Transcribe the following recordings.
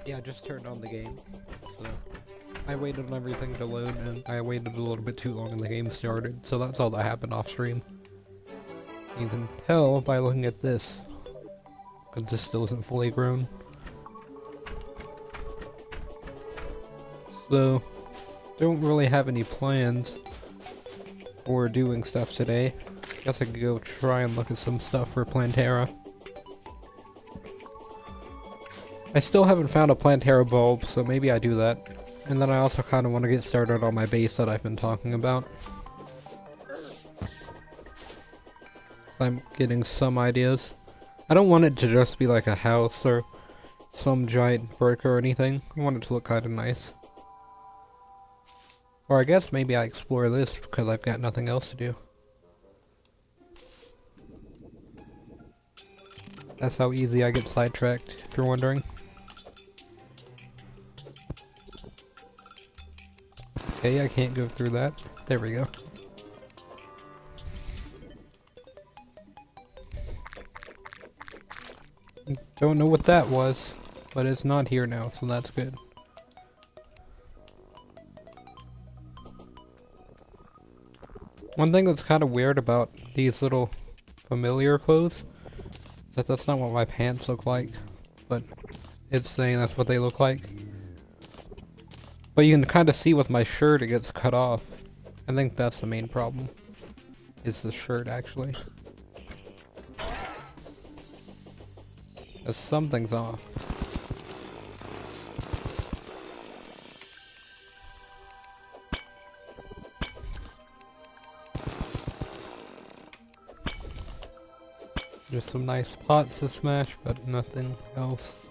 Yeah, I just turned on the game, so I waited on everything to load, and I waited a little bit too long and the game started, so that's all that happened off stream. You can tell by looking at this, because this still isn't fully grown. So, don't really have any plans for doing stuff today. Guess I could go try and look at some stuff for Plantera. I still haven't found a Plantera bulb, so maybe I do that. And then I also kind of want to get started on my base that I've been talking about. I'm getting some ideas. I don't want it to just be like a house or some giant brick or anything. I want it to look kind of nice. Or I guess maybe I explore this because I've got nothing else to do. That's how easy I get sidetracked, if you're wondering. Okay, I can't go through that. There we go. Don't know what that was, but it's not here now, so that's good. One thing that's kind of weird about these little familiar clothes is that that's not what my pants look like, but it's saying that's what they look like. But you can kind of see with my shirt it gets cut off. I think that's the main problem. Is the shirt actually. Because something's off. Just some nice pots to smash, but nothing else,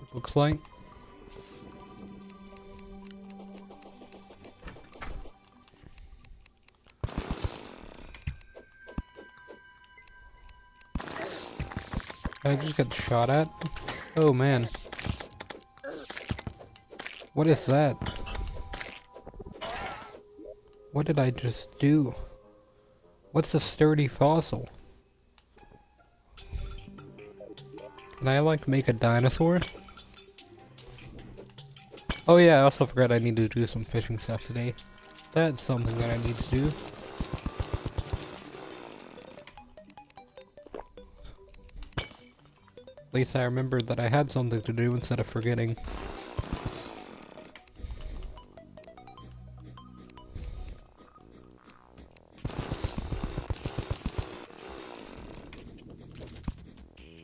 it looks like. I just got shot at? Oh man. What is that? What did I just do? What's a sturdy fossil? Can I like make a dinosaur? Oh yeah, I also forgot I need to do some fishing stuff today. That's something that I need to do. At least I remembered that I had something to do instead of forgetting.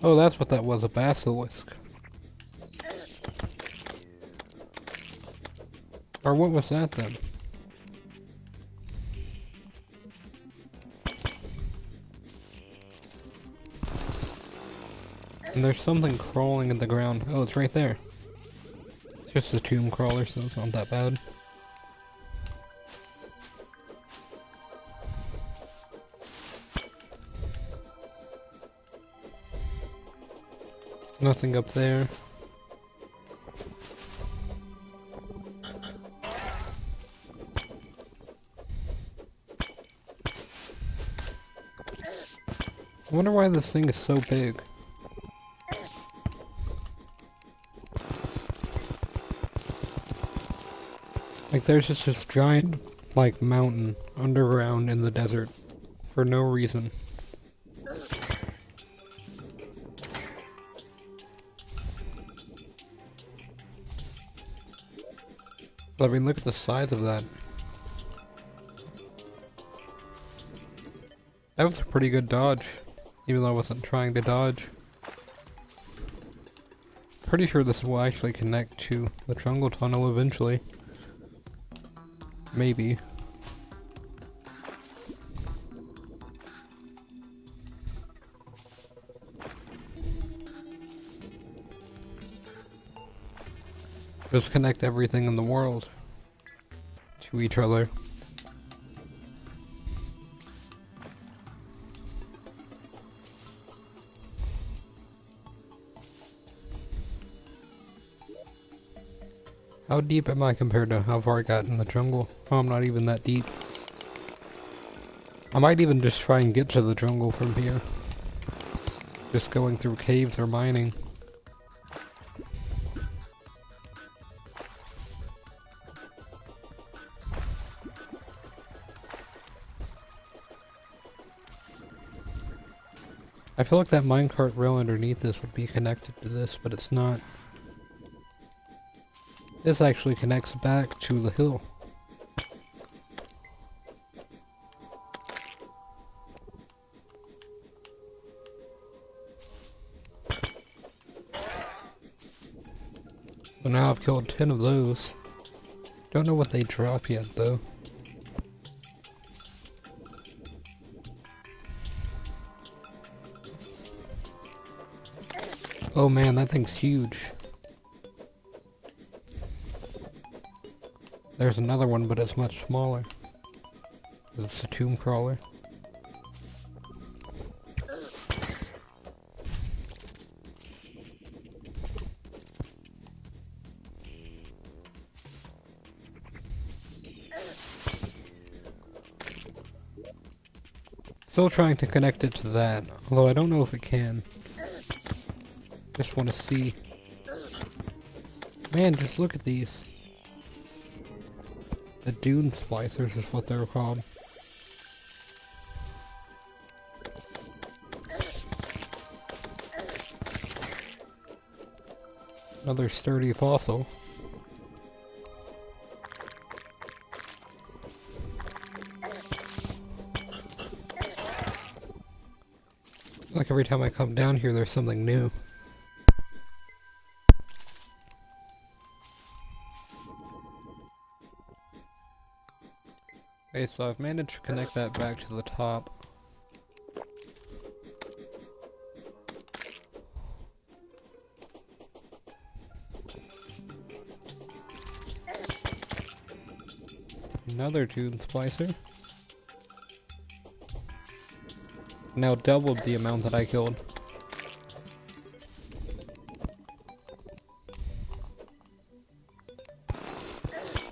Oh, that's what that was, a basilisk. Or what was that then? And there's something crawling in the ground. Oh, it's right there. It's just a tomb crawler, so it's not that bad. Nothing up there. I wonder why this thing is so big. Like there's just this giant, like, mountain underground in the desert for no reason. But I mean, look at the size of that. That was a pretty good dodge, even though I wasn't trying to dodge. Pretty sure this will actually connect to the jungle tunnel eventually. Maybe. Just connect everything in the world to each other. How deep am I compared to how far I got in the jungle? Oh, I'm not even that deep. I might even just try and get to the jungle from here. Just going through caves or mining. I feel like that minecart rail underneath this would be connected to this, but it's not. This actually connects back to the hill. So now I've killed 10 of those. Don't know what they drop yet though. Oh man, that thing's huge. There's another one, but it's much smaller. It's a tomb crawler. Still trying to connect it to that, although I don't know if it can. Just want to see. Man, just look at these. The dune splicers is what they're called. Another sturdy fossil. Like every time I come down here, there's something new. Okay, so I've managed to connect that back to the top. Another dune splicer. Now doubled the amount that I killed.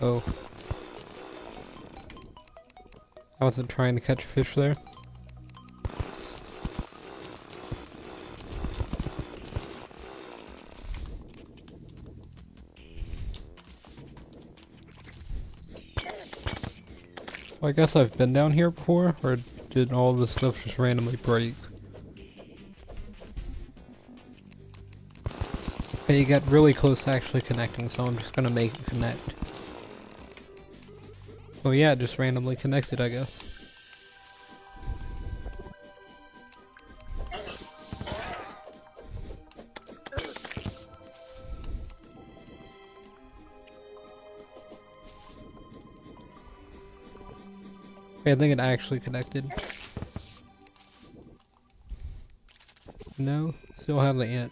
Oh. I wasn't trying to catch a fish there. Well, I guess I've been down here before, or did all this stuff just randomly break? Okay, you got really close to actually connecting, so I'm just gonna make it connect. Oh yeah, it just randomly connected, I guess. Okay, I think it actually connected. No, still have the ant.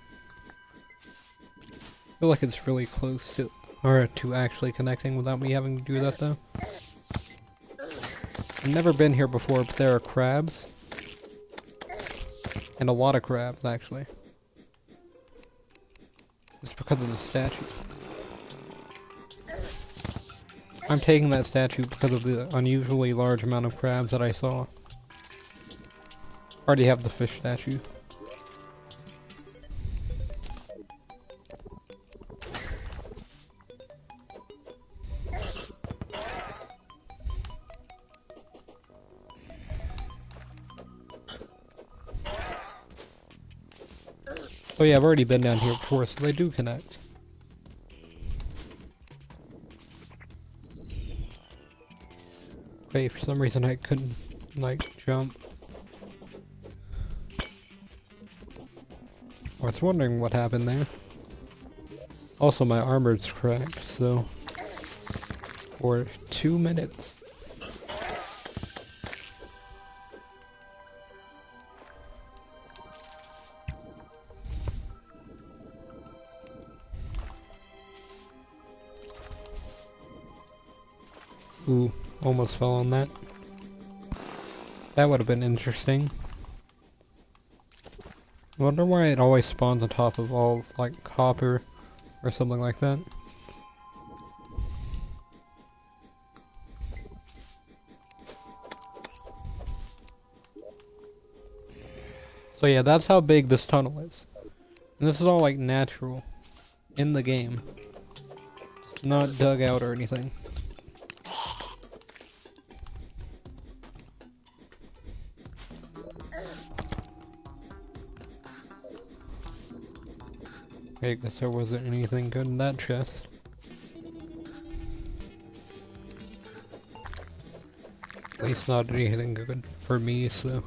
I feel like it's really close to, or to actually connecting without me having to do that though. I've never been here before, but there are crabs. And a lot of crabs, actually. It's because of the statue. I'm taking that statue because of the unusually large amount of crabs that I saw. Already have the fish statue. Oh yeah, I've already been down here before, so they do connect. Wait, for some reason I couldn't, like, jump. I was wondering what happened there. Also, my armor's cracked, so... For 2 minutes. Ooh, almost fell on that. That would have been interesting. I wonder why it always spawns on top of all, like, copper or something like that. So yeah, that's how big this tunnel is. And this is all, like, natural in the game. It's not dug out or anything. I guess there wasn't anything good in that chest. At least not anything good for me, so...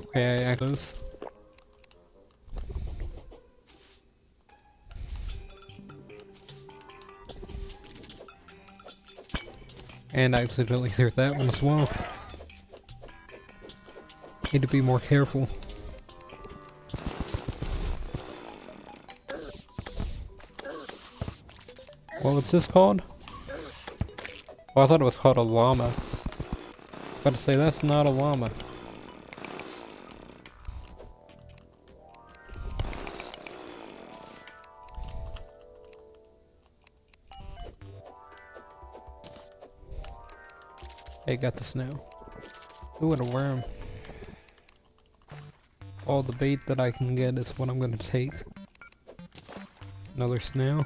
Okay, I close. And I accidentally threw that one as well. Need to be more careful. What's this called? Oh, I thought it was called a llama. I was about to say, that's not a llama. Hey, got the snail. Ooh, and a worm. All the bait that I can get is what I'm gonna take. Another snail.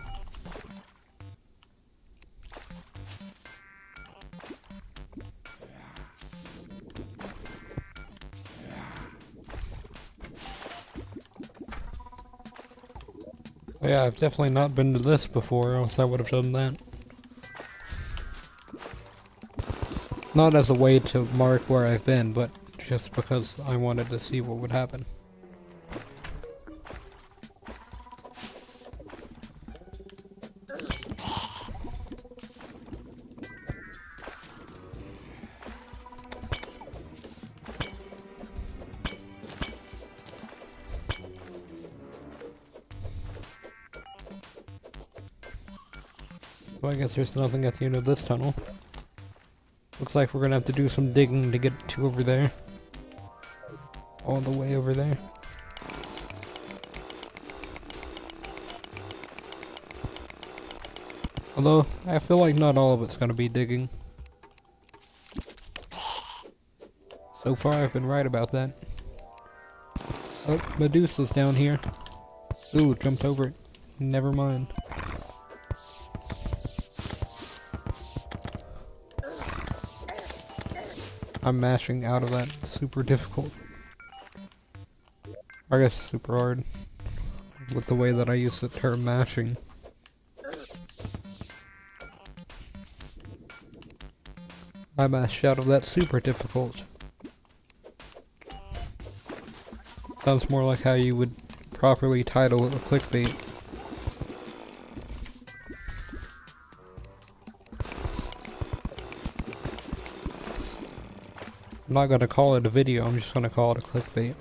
Oh yeah, I've definitely not been to this before, else I would have done that. Not as a way to mark where I've been, but just because I wanted to see what would happen. Well, I guess there's nothing at the end of this tunnel. Looks like we're gonna have to do some digging to get to over there. All the way over there. Although, I feel like not all of it's gonna be digging. So far I've been right about that. Oh, Medusa's down here. Ooh, jumped over it. Never mind. I'm mashing out of that. Super difficult. I guess super hard. With the way that I use the term mashing. I mashed out of that super difficult. Sounds more like how you would properly title a clickbait. I'm not gonna call it a video, I'm just gonna call it a clickbait.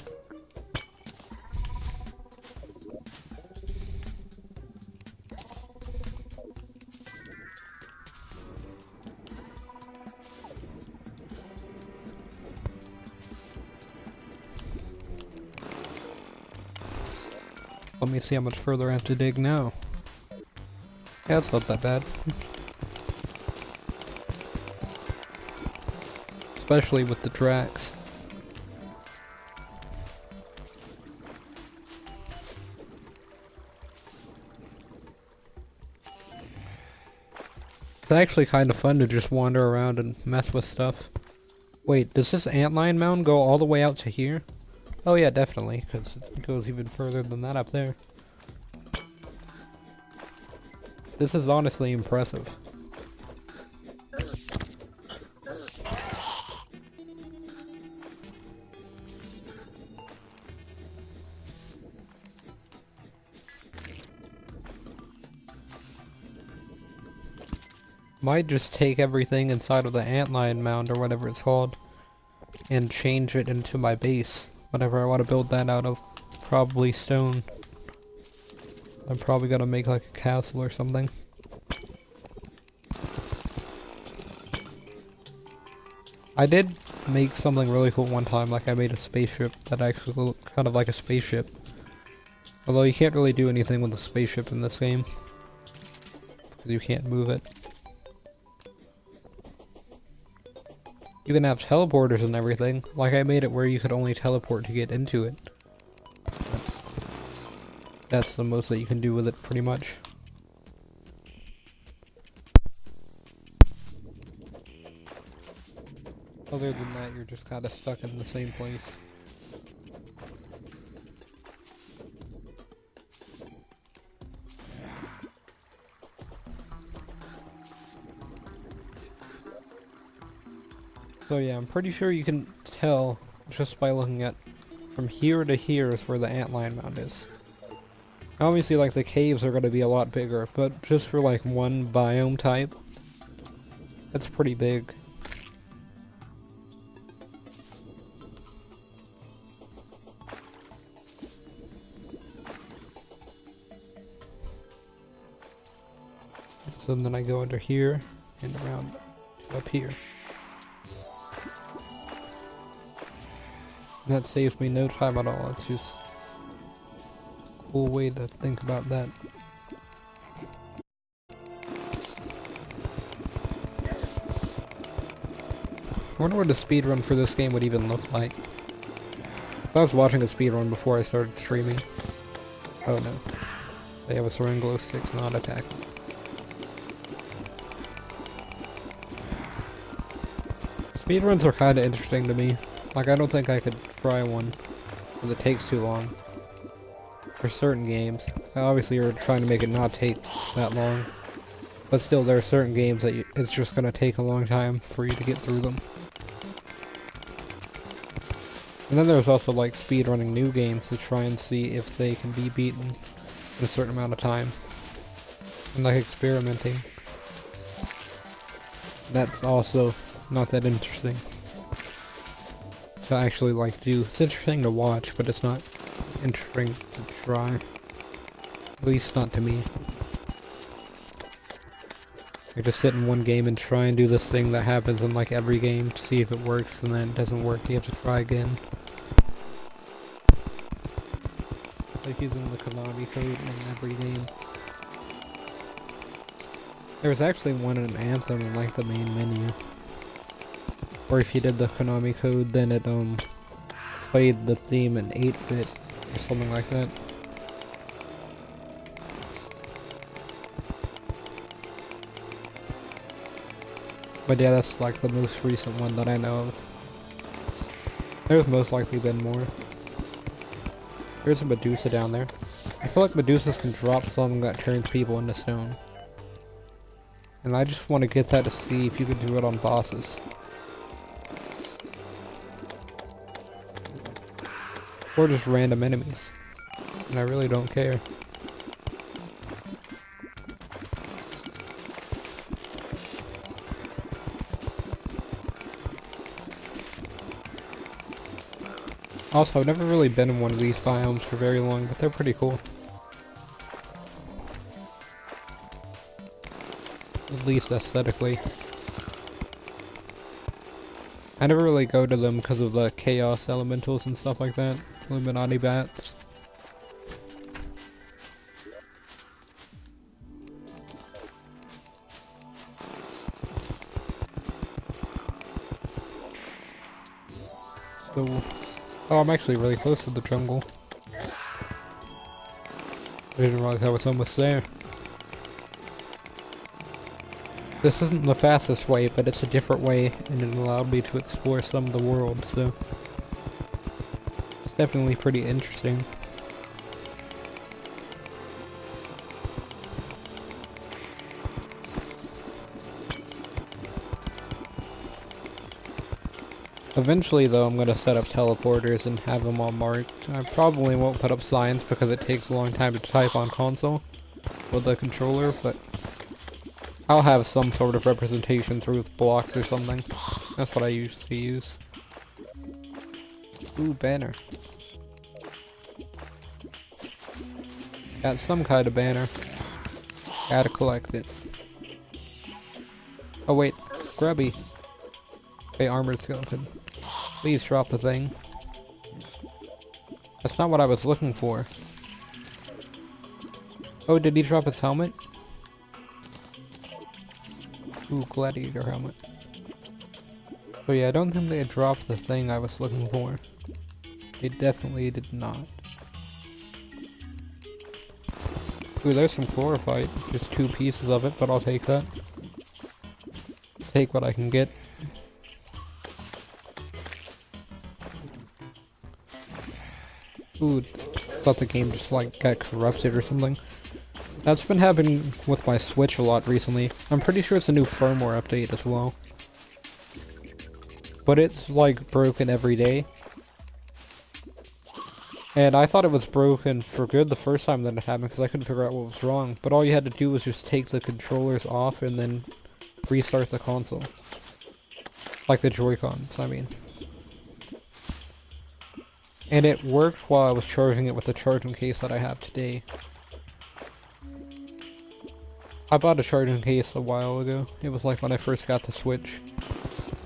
Let me see how much further I have to dig now. Yeah, it's not that bad. Especially with the tracks. It's actually kind of fun to just wander around and mess with stuff. Wait, does this antlion mound go all the way out to here? Oh yeah, definitely, because it goes even further than that up there. This is honestly impressive. Might just take everything inside of the antlion mound or whatever it's called and change it into my base. Whatever I want to build that out of. Probably stone. I'm probably gonna make like a castle or something. I did make something really cool one time, like I made a spaceship that actually looked kind of like a spaceship. Although you can't really do anything with a spaceship in this game. Because you can't move it. You can have teleporters and everything, like I made it where you could only teleport to get into it. That's the most that you can do with it, pretty much. Other than that, you're just kind of stuck in the same place. So yeah, I'm pretty sure you can tell just by looking at from here to here is where the antlion mound is. Obviously, like, the caves are going to be a lot bigger, but just for like one biome type, that's pretty big. So then I go under here and around up here. That saves me no time at all. It's just a cool way to think about that. I wonder what a speedrun for this game would even look like. I was watching a speedrun before I started streaming. Oh no. They have a throwing glow sticks, not attacking. Speedruns are kinda interesting to me. Like, I don't think I could try one, because it takes too long. For certain games. Obviously you're trying to make it not take that long. But still, there are certain games that it's just gonna take a long time for you to get through them. And then there's also like speedrunning new games to try and see if they can be beaten in a certain amount of time. And like experimenting. That's also not that interesting to actually like do. It's interesting to watch, but it's not interesting to try. At least not to me. I just sit in one game and try and do this thing that happens in like every game to see if it works, and then it doesn't work, you have to try again. Like using the Konami code in every game. There was actually one in Anthem in like the main menu. Or if you did the Konami code, then it played the theme in 8-bit or something like that. But yeah, that's like the most recent one that I know of. There's most likely been more. There's a Medusa down there. I feel like Medusas can drop something that turns people into stone. And I just want to get that to see if you can do it on bosses. Or just random enemies. And I really don't care. Also, I've never really been in one of these biomes for very long, but they're pretty cool. At least aesthetically. I never really go to them because of the chaos elementals and stuff like that. Illuminati bats. So... oh, I'm actually really close to the jungle. I didn't realize I was almost there. This isn't the fastest way, but it's a different way, and it allowed me to explore some of the world, so... it's definitely pretty interesting. Eventually though, I'm gonna set up teleporters and have them all marked. I probably won't put up signs because it takes a long time to type on console with the controller, but I'll have some sort of representation through blocks or something. That's what I used to use. Ooh, banner. Got some kind of banner. Gotta collect it. Oh wait, grubby. Hey, armored skeleton. Please drop the thing. That's not what I was looking for. Oh, did he drop his helmet? Ooh, gladiator helmet. Oh yeah, I don't think they dropped the thing I was looking for. They definitely did not. Ooh, there's some chlorophyte. Just 2 pieces of it, but I'll take that. Take what I can get. Ooh, thought the game just like got corrupted or something. That's been happening with my Switch a lot recently. I'm pretty sure it's a new firmware update as well. But it's like broken every day. And I thought it was broken for good the first time that it happened because I couldn't figure out what was wrong. But all you had to do was just take the controllers off and then restart the console. Like the Joy-Cons, I mean. And it worked while I was charging it with the charging case that I have today. I bought a charging case a while ago. It was like when I first got the Switch.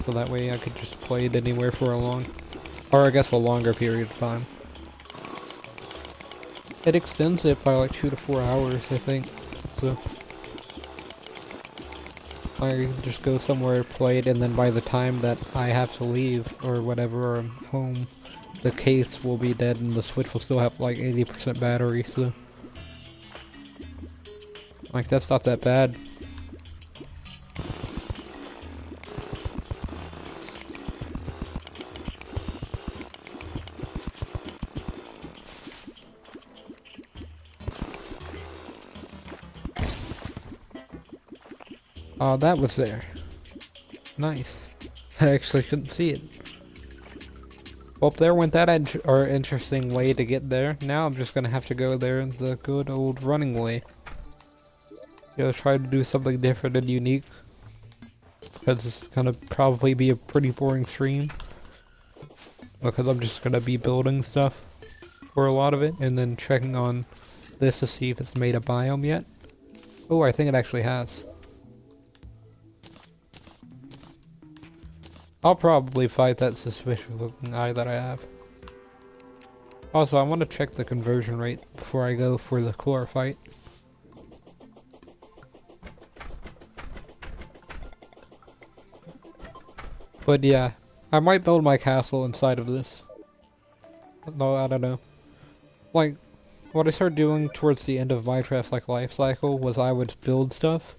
So that way I could just play it anywhere for a longer period of time. It extends it by like 2 to 4 hours, I think. So I can just go somewhere, play it, and then by the time that I have to leave or whatever, or I'm home, the case will be dead and the Switch will still have like 80% battery, so like that's not that bad. Oh, that was there. Nice. I actually couldn't see it. Well, there went that interesting way to get there. Now I'm just gonna have to go there the good old running way. You know, try to do something different and unique. Because it's gonna probably be a pretty boring stream. Because I'm just gonna be building stuff for a lot of it. And then checking on this to see if it's made a biome yet. Oh, I think it actually has. I'll probably fight that suspicious looking eye that I have. Also, I want to check the conversion rate before I go for the core fight. But yeah, I might build my castle inside of this. No, I don't know. Like, what I started doing towards the end of Minecraft's like life cycle was I would build stuff,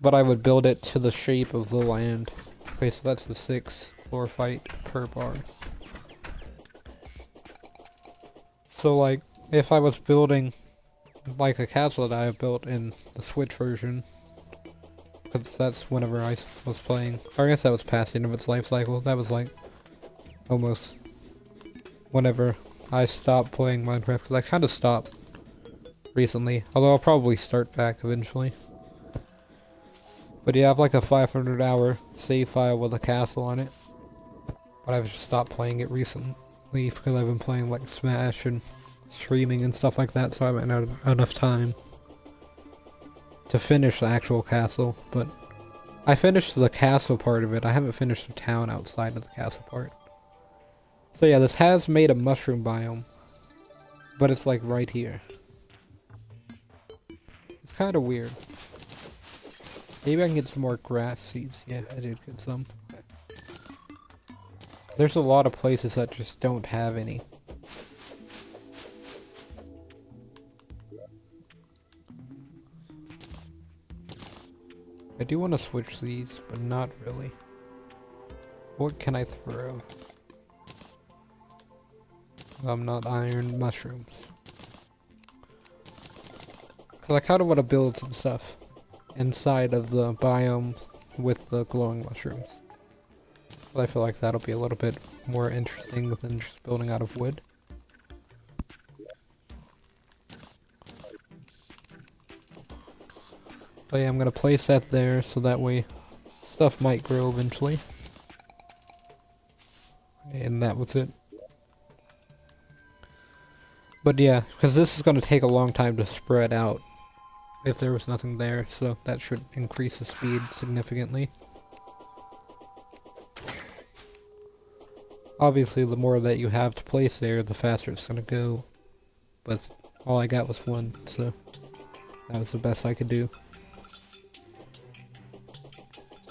but I would build it to the shape of the land. Okay, so that's the 6 floor fight per bar. So like, if I was building like a castle that I have built in the Switch version, because that's whenever I was playing, or I guess that was past the end of its life cycle, that was like almost whenever I stopped playing Minecraft, because I kind of stopped recently, although I'll probably start back eventually. But yeah, I have like a 500-hour save file with a castle on it. But I've just stopped playing it recently because I've been playing like Smash and streaming and stuff like that, so I haven't had enough time to finish the actual castle. But I finished the castle part of it. I haven't finished the town outside of the castle part. So yeah, this has made a mushroom biome. But it's like right here. It's kind of weird. Maybe I can get some more grass seeds. Yeah, I did get some. Okay. There's a lot of places that just don't have any. I do want to switch these, but not really. What can I throw? Not iron mushrooms. Because I kind of want to build some stuff inside of the biome with the glowing mushrooms. But I feel like that'll be a little bit more interesting than just building out of wood. But yeah, I'm gonna place that there so that way stuff might grow eventually. And that was it. But yeah, because this is gonna take a long time to spread out if there was nothing there, so that should increase the speed significantly. Obviously, the more that you have to place there, the faster it's gonna go. But all I got was one, so that was the best I could do.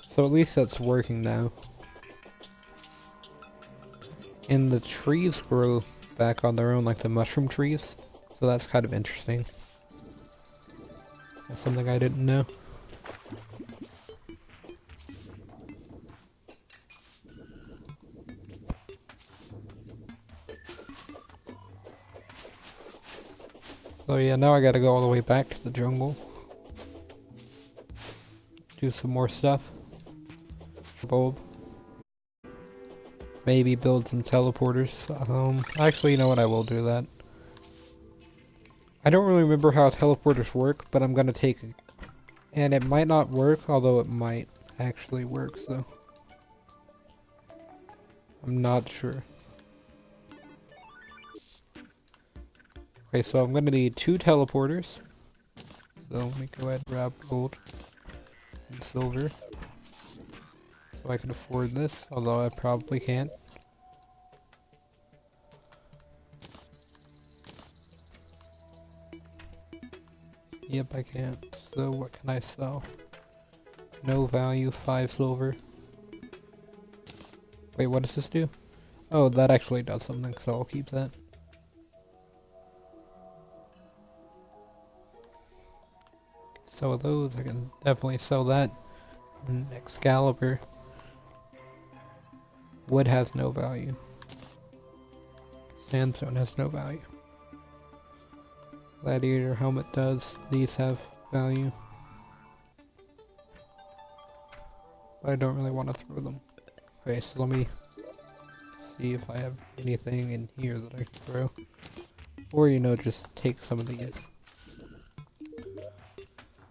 So at least that's working now. And the trees grow back on their own, like the mushroom trees. So that's kind of interesting. That's something I didn't know. So yeah, now I gotta go all the way back to the jungle. Do some more stuff. Bulb. Maybe build some teleporters. Actually, you know what? I will do that. I don't really remember how teleporters work, but I'm gonna take it. And it might not work, although it might actually work, so. I'm not sure. Okay, so I'm gonna need 2 teleporters. So let me go ahead and grab gold and silver. So I can afford this, although I probably can't. Yep, I can't. So what can I sell? No value, 5 silver. Wait, what does this do? Oh, that actually does something, so I'll keep that. Sell those, I can definitely sell that. And Excalibur. Wood has no value. Sandstone has no value. Gladiator helmet does. These have value. But I don't really want to throw them. Okay, so let me see if I have anything in here that I can throw. Or, you know, just take some of these.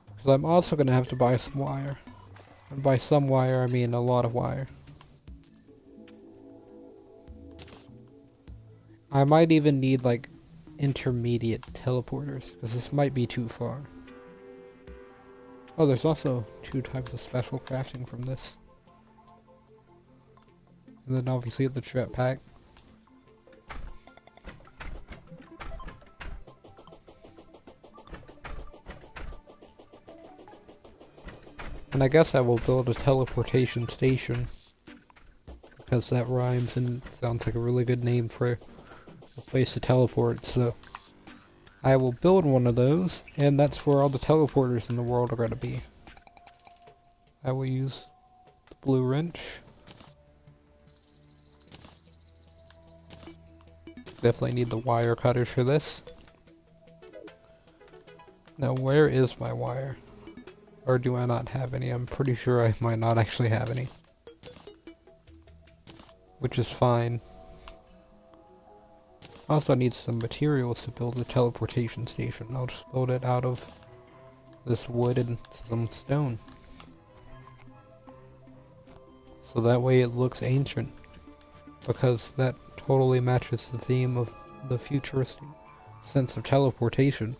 Because I'm also going to have to buy some wire. And by some wire, I mean a lot of wire. I might even need, like, intermediate teleporters, because this might be too far. Oh, there's also 2 types of special crafting from this. And then obviously the trap pack. And I guess I will build a teleportation station. Because that rhymes and sounds like a really good name for a place to teleport, so I will build one of those, and that's where all the teleporters in the world are going to be. I will use the blue wrench. Definitely need the wire cutters for this. Now where is my wire? Or do I not have any? I'm pretty sure I might not actually have any. Which is fine. Also need some materials to build the teleportation station. I'll just build it out of this wood and some stone. So that way it looks ancient. Because that totally matches the theme of the futuristic sense of teleportation.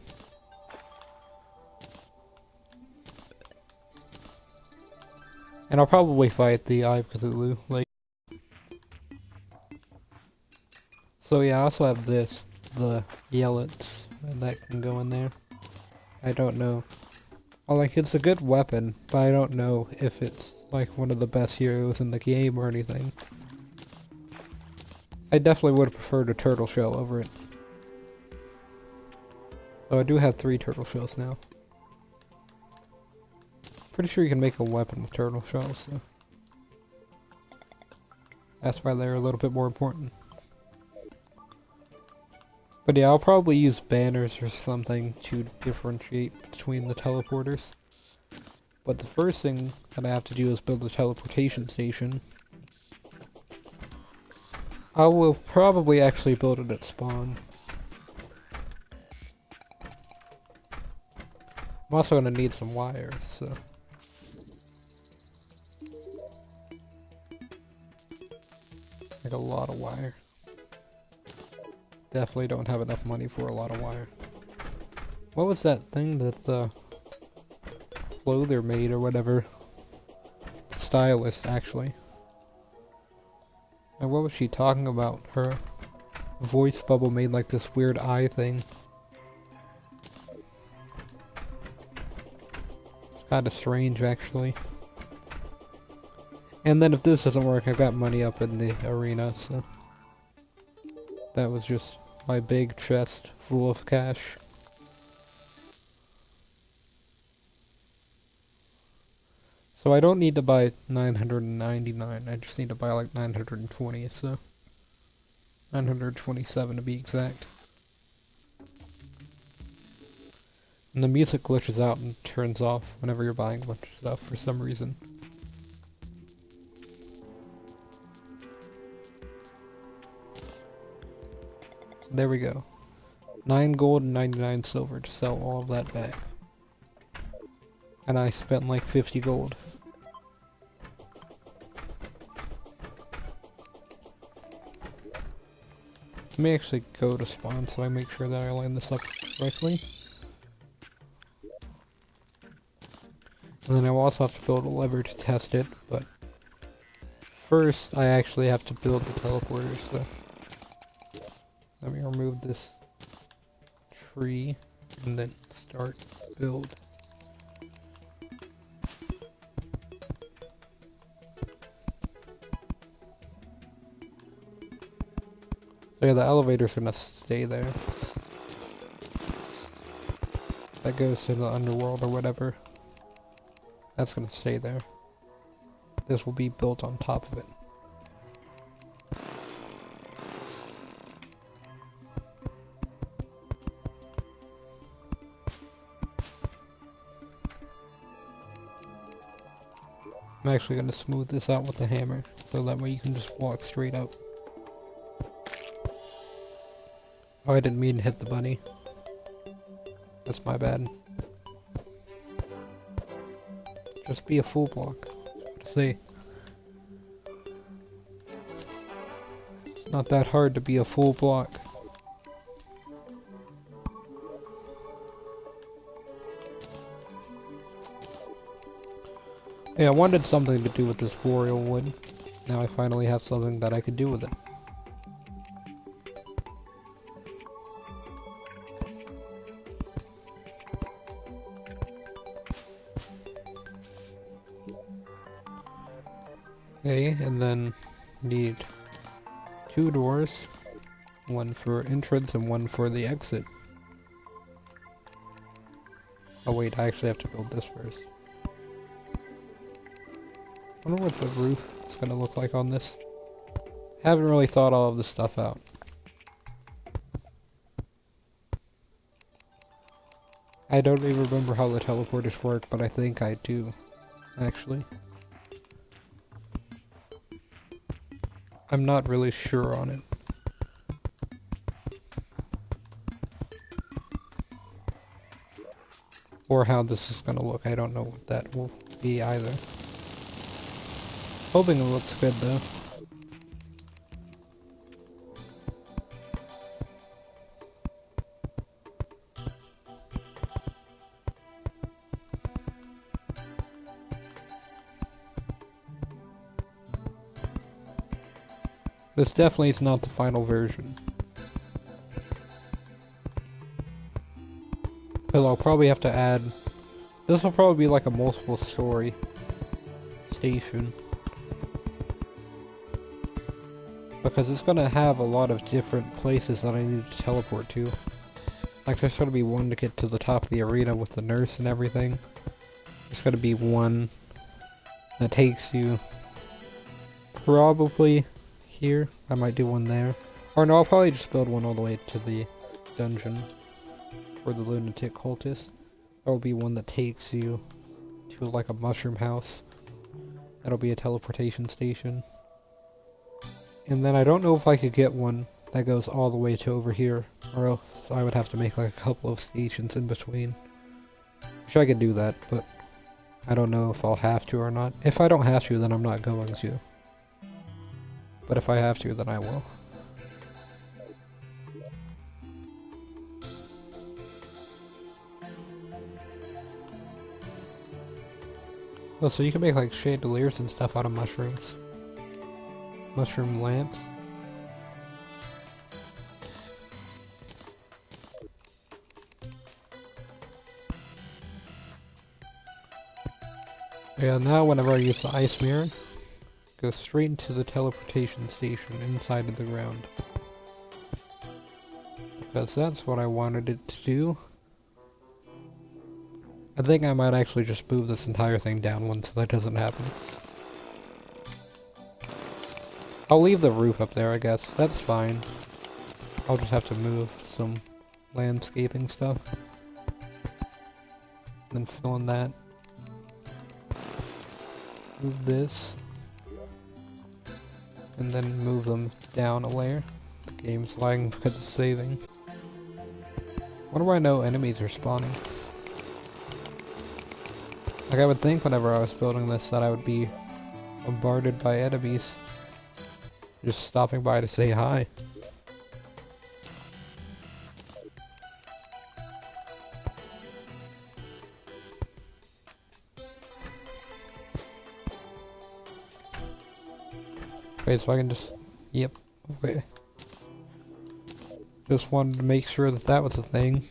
And I'll probably fight the Eye of Cthulhu later. So yeah, I also have this, the Yellets, and that can go in there. I don't know. Well, like, it's a good weapon, but I don't know if it's, like, one of the best heroes in the game or anything. I definitely would have preferred a turtle shell over it. Oh, I do have 3 turtle shells now. Pretty sure you can make a weapon with turtle shells, so that's why they're a little bit more important. But yeah, I'll probably use banners or something to differentiate between the teleporters. But the first thing that I have to do is build a teleportation station. I will probably actually build it at spawn. I'm also going to need some wire, so like a lot of wire. Definitely don't have enough money for a lot of wire. What was that thing that the clother made or whatever? The stylist, actually. And what was she talking about? Her voice bubble made like this weird eye thing. It's kinda strange, actually. And then if this doesn't work, I've got money up in the arena, so that was just my big chest full of cash. So I don't need to buy 999, I just need to buy like 920, so 927 to be exact. And the music glitches out and turns off whenever you're buying a bunch of stuff for some reason. There we go. 9 gold and 99 silver to sell all of that back. And I spent like 50 gold. Let me actually go to spawn so I make sure that I line this up correctly. And then I will also have to build a lever to test it, but first I actually have to build the teleporter, so let me remove this tree and then start build. So yeah, the elevator's gonna stay there. That goes to the underworld or whatever. That's gonna stay there. This will be built on top of it. I'm actually gonna smooth this out with the hammer, so that way you can just walk straight up. Oh, I didn't mean to hit the bunny. That's my bad. Just be a full block. See, it's not that hard to be a full block. Yeah, I wanted something to do with this boreal wood. Now I finally have something that I could do with it. Okay, and then need 2 doors, one for entrance and one for the exit. Oh wait, I actually have to build this first. I wonder what the roof is going to look like on this. Haven't really thought all of this stuff out. I don't even remember how the teleporters work, but I think I do, actually. I'm not really sure on it. Or how this is gonna look. I don't know what that will be either. Hoping it looks good though. This definitely is not the final version. Because I'll probably have to add... This will probably be like a multiple story station. Because it's going to have a lot of different places that I need to teleport to. Like there's going to be one to get to the top of the arena with the nurse and everything. There's going to be one that takes you probably here. I might do one there. Or no, I'll probably just build one all the way to the dungeon for the lunatic cultist. There will be one that takes you to like a mushroom house. That'll be a teleportation station. And then I don't know if I could get one that goes all the way to over here, or else I would have to make like a couple of stations in between. Wish I could do that, but I don't know if I'll have to or not. If I don't have to, then I'm not going to. But if I have to, then I will. Oh, so you can make like chandeliers and stuff out of mushrooms. Mushroom lamps. Yeah, now whenever I use the ice mirror, go straight into the teleportation station inside of the ground. Because that's what I wanted it to do. I think I might actually just move this entire thing down one so that doesn't happen. I'll leave the roof up there, I guess. That's fine. I'll just have to move some landscaping stuff. then fill in that. Move this. And then move them down a layer. The game's lagging because it's saving. Wonder why no enemies are spawning. Like I would think whenever I was building this that I would be bombarded by enemies. Just stopping by to say hi. Okay, so I can just... Yep. Okay. Just wanted to make sure that that was a thing.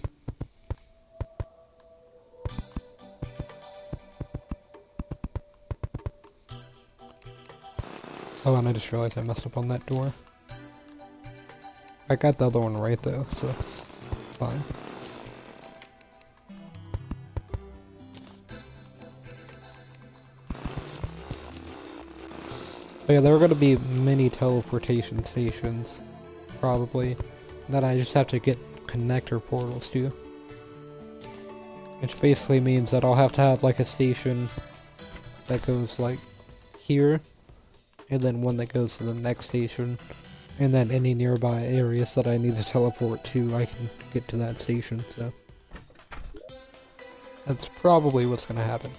Oh, and I just realized I messed up on that door. I got the other one right though, so fine. But yeah, there are going to be many teleportation stations, probably, that I just have to get connector portals to. Which basically means that I'll have to have like a station that goes like here, and then one that goes to the next station, and then any nearby areas that I need to teleport to, I can get to that station, so. That's probably what's going to happen.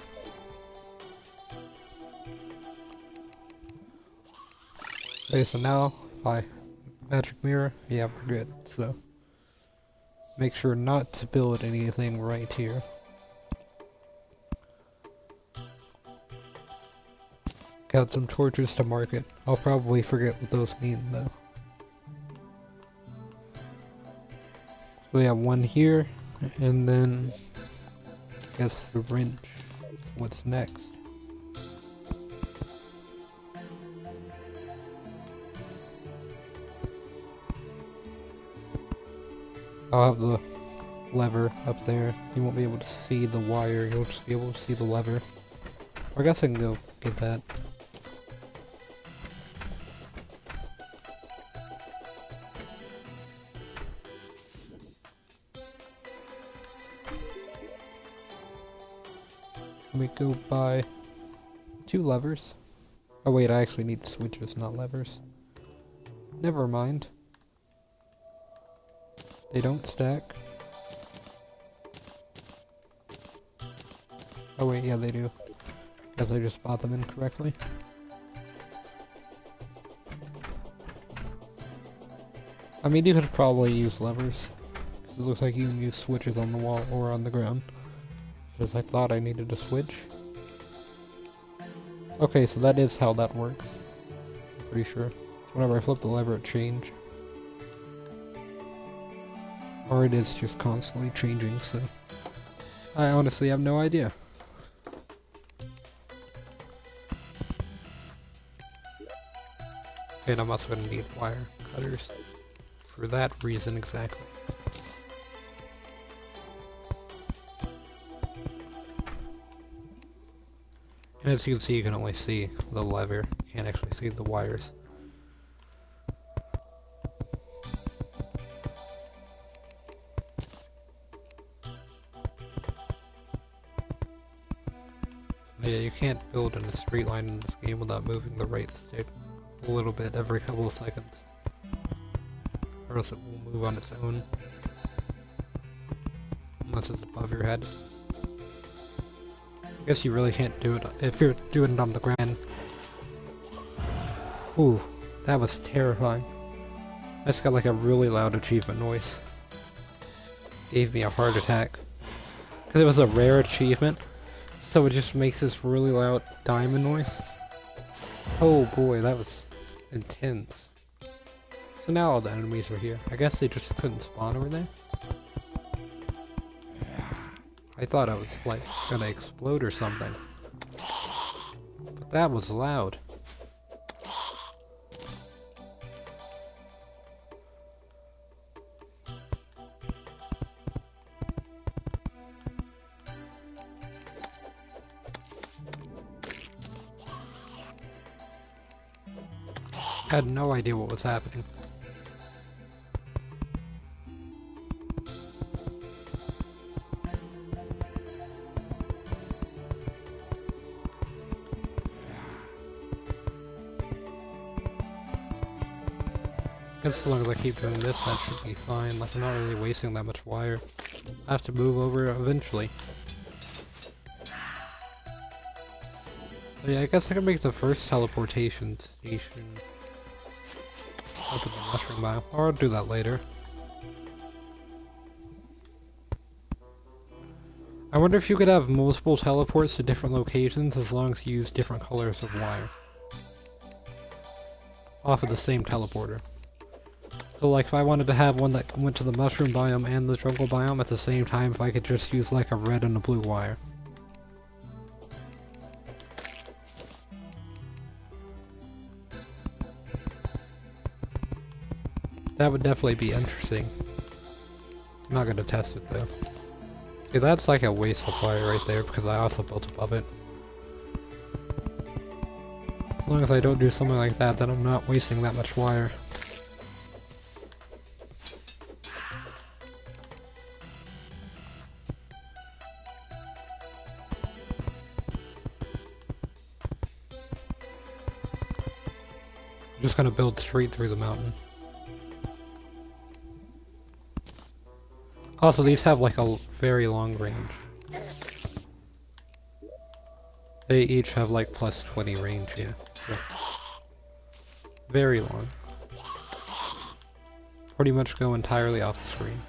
Okay, so now, by magic mirror, yeah, we're good, so. Make sure not to build anything right here. Got some torches to market. I'll probably forget what those mean, though. So we have one here, and then, I guess the wrench. What's next? I'll have the lever up there. You won't be able to see the wire, you'll just be able to see the lever. Or I guess I can go get that. Let me go buy 2 levers. Oh wait, I actually need switches, not levers. Never mind. They don't stack. Oh wait, yeah they do. Guess I just bought them incorrectly. I mean, you could probably use levers. Because it looks like you can use switches on the wall or on the ground. Because I thought I needed a switch. Okay, so that is how that works. I'm pretty sure. Whenever I flip the lever, it changes. Or it is just constantly changing, so I honestly have no idea. And I'm also gonna need wire cutters for that reason exactly. And as you can see, you can only see the lever, you can't actually see the wires. Yeah, you can't build in a straight line in this game without moving the right stick a little bit every couple of seconds. Or else it will move on its own. Unless it's above your head. I guess you really can't do it if you're doing it on the ground. Ooh, that was terrifying. I just got like a really loud achievement noise. Gave me a heart attack. Because it was a rare achievement. So it just makes this really loud diamond noise. Oh boy, that was intense. So now all the enemies are here. I guess they just couldn't spawn over there. I thought I was like gonna explode or something. But that was loud. I had no idea what was happening. guess as long as I keep doing this, that should be fine. Like, I'm not really wasting that much wire. I have to move over eventually. So yeah, I guess I can make the first teleportation station up in the mushroom biome, or I'll do that later. I wonder if you could have multiple teleports to different locations as long as you use different colors of wire. Off of the same teleporter. So like if I wanted to have one that went to the mushroom biome and the jungle biome at the same time, if I could just use like a red and a blue wire. That would definitely be interesting. I'm not gonna test it though. Okay, that's like a waste of wire right there because I also built above it. As long as I don't do something like that, then I'm not wasting that much wire. I'm just gonna build straight through the mountain. Also, these have like a very long range. They each have like plus 20 range, yeah. So, very long. Pretty much go entirely off the screen.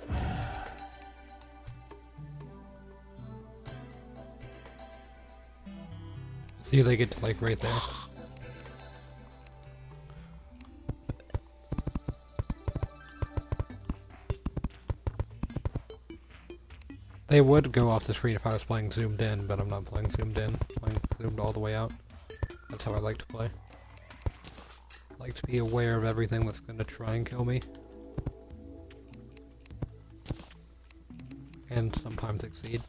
See, they get to like right there. They would go off the screen if I was playing zoomed in, but I'm not playing zoomed in. I'm playing zoomed all the way out. That's how I like to play. I like to be aware of everything that's going to try and kill me. And sometimes succeed.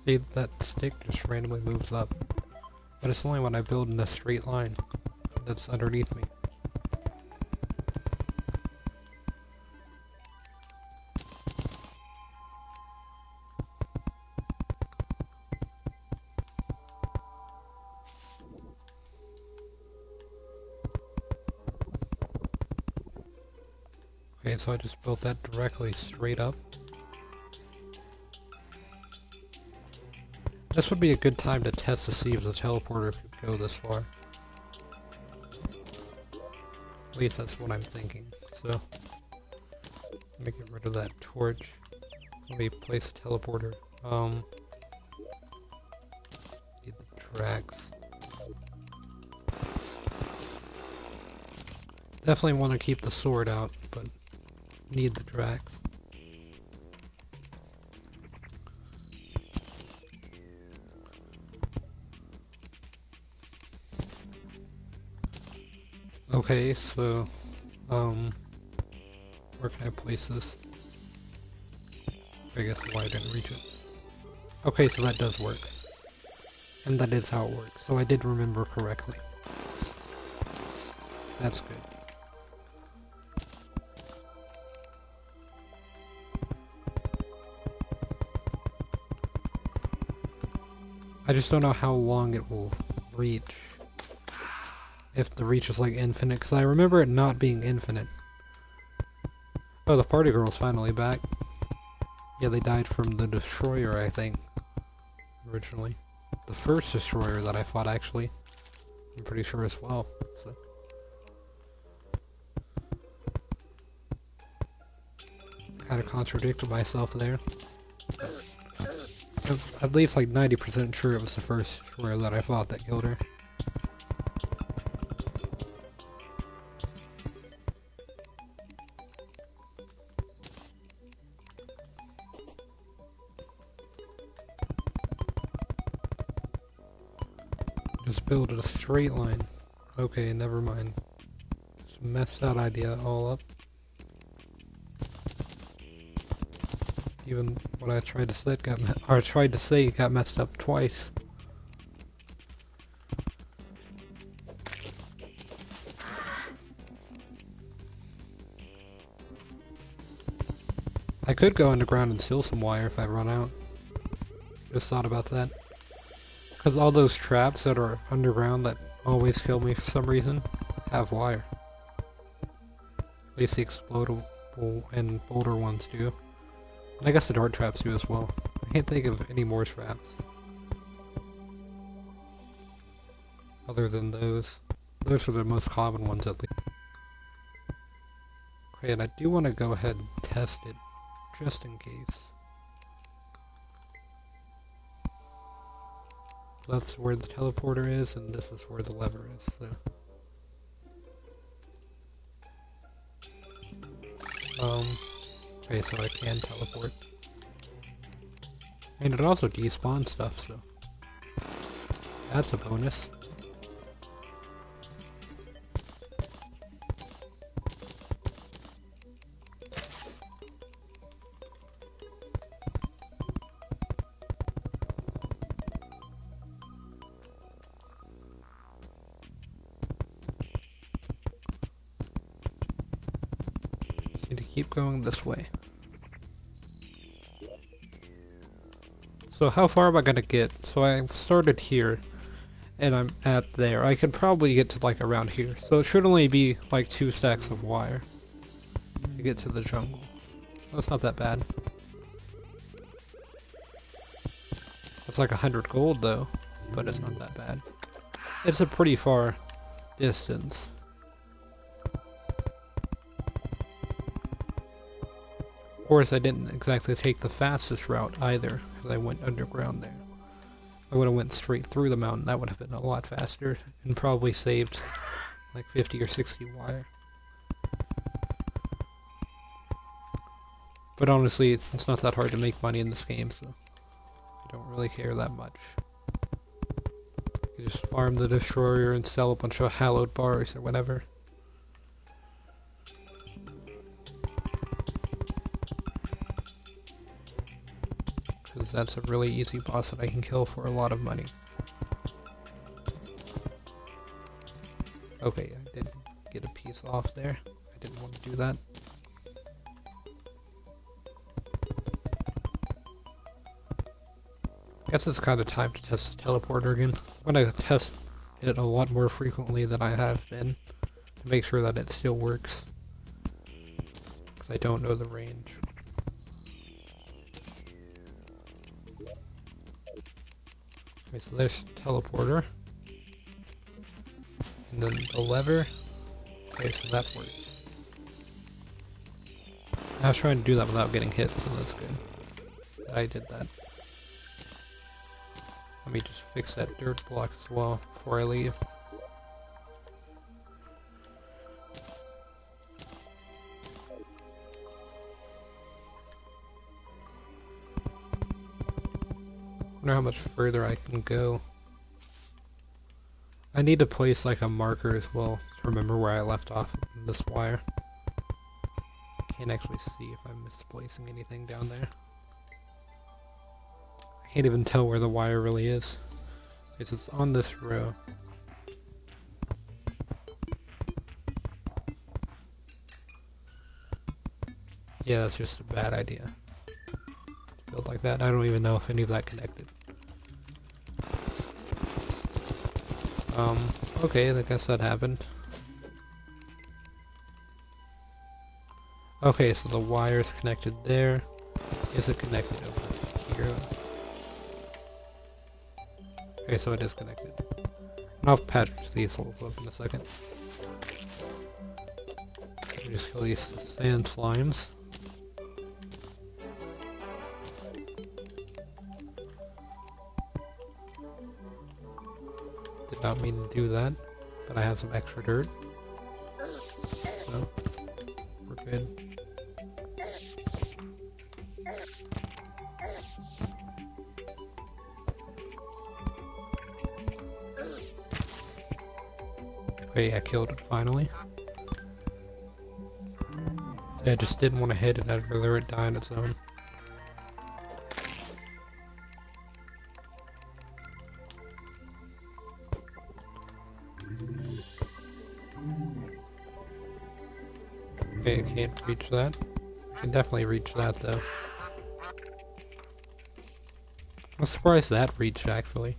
See, that stick just randomly moves up. But it's only when I build in a straight line that's underneath me. Okay, so I just built that directly straight up. This would be a good time to test to see if the teleporter could go this far. At least that's what I'm thinking. So, let me get rid of that torch. Let me place a teleporter. Need the tracks. Definitely want to keep the sword out, but need the tracks. Okay, so, where can I place this? I guess why I didn't reach it. Okay, so that does work. And that is how it works, so I did remember correctly. That's good. I just don't know how long it will reach. If the reach is like infinite, because I remember it not being infinite. Oh, the party girl's finally back. Yeah, they died from the destroyer, I think. Originally. The first destroyer that I fought, actually. I'm pretty sure as well. So. Kind of contradicted myself there. I'm at least like 90% sure it was the first destroyer that I fought that killed her. Just build a straight line. Okay, never mind. Just messed that idea all up. Even what I tried to say got messed up twice. I could go underground and steal some wire if I run out. Just thought about that. Because all those traps that are underground that always kill me for some reason have wire. At least the explodable and boulder ones do. And I guess the dart traps do as well. I can't think of any more traps. Other than those. Those are the most common ones at least. Okay, and I do want to go ahead and test it. Just in case. That's where the teleporter is, and this is where the lever is, so. Okay, so I can teleport. And it also despawns stuff, so. That's a bonus. Need to keep going this way. So how far am I gonna get? So I started here, and I'm at there. I could probably get to like around here. So it should only be like 2 stacks of wire to get to the jungle. That's not that bad. It's like 100 gold though, but it's not that bad. It's a pretty far distance. Of course, I didn't exactly take the fastest route either, because I went underground there. I would have went straight through the mountain. That would have been a lot faster, and probably saved like 50 or 60 wire. But honestly, it's not that hard to make money in this game, so I don't really care that much. You just farm the destroyer and sell a bunch of hallowed bars or whatever. Because that's a really easy boss that I can kill for a lot of money. Okay, I did get a piece off there. I didn't want to do that. I guess it's kind of time to test the teleporter again. I'm going to test it a lot more frequently than I have been to make sure that it still works. Because I don't know the range. Okay, so there's the teleporter. And then the lever. Okay, so that works. I was trying to do that without getting hit, so that's good. That I did that. Let me just fix that dirt block as well before I leave. Wonder how much further I can go. I need to place like a marker as well to remember where I left off in this wire. Can't actually see if I'm misplacing anything down there. I can't even tell where the wire really is. It's on this row. Yeah, that's just a bad idea. Build like that. I don't even know if any of that connected. Okay, I guess that happened. Okay, so the wire's connected there. Is it connected over here? Okay, so it is connected. And I'll patch these holes up in a second. Just kill these sand slimes. Did not mean to do that, but I have some extra dirt. So, we're good. Okay, I killed it finally. I just didn't want to hit it, I'd rather it die on its own. Okay, I can't reach that. Can definitely reach that though. I'm surprised that reached actually.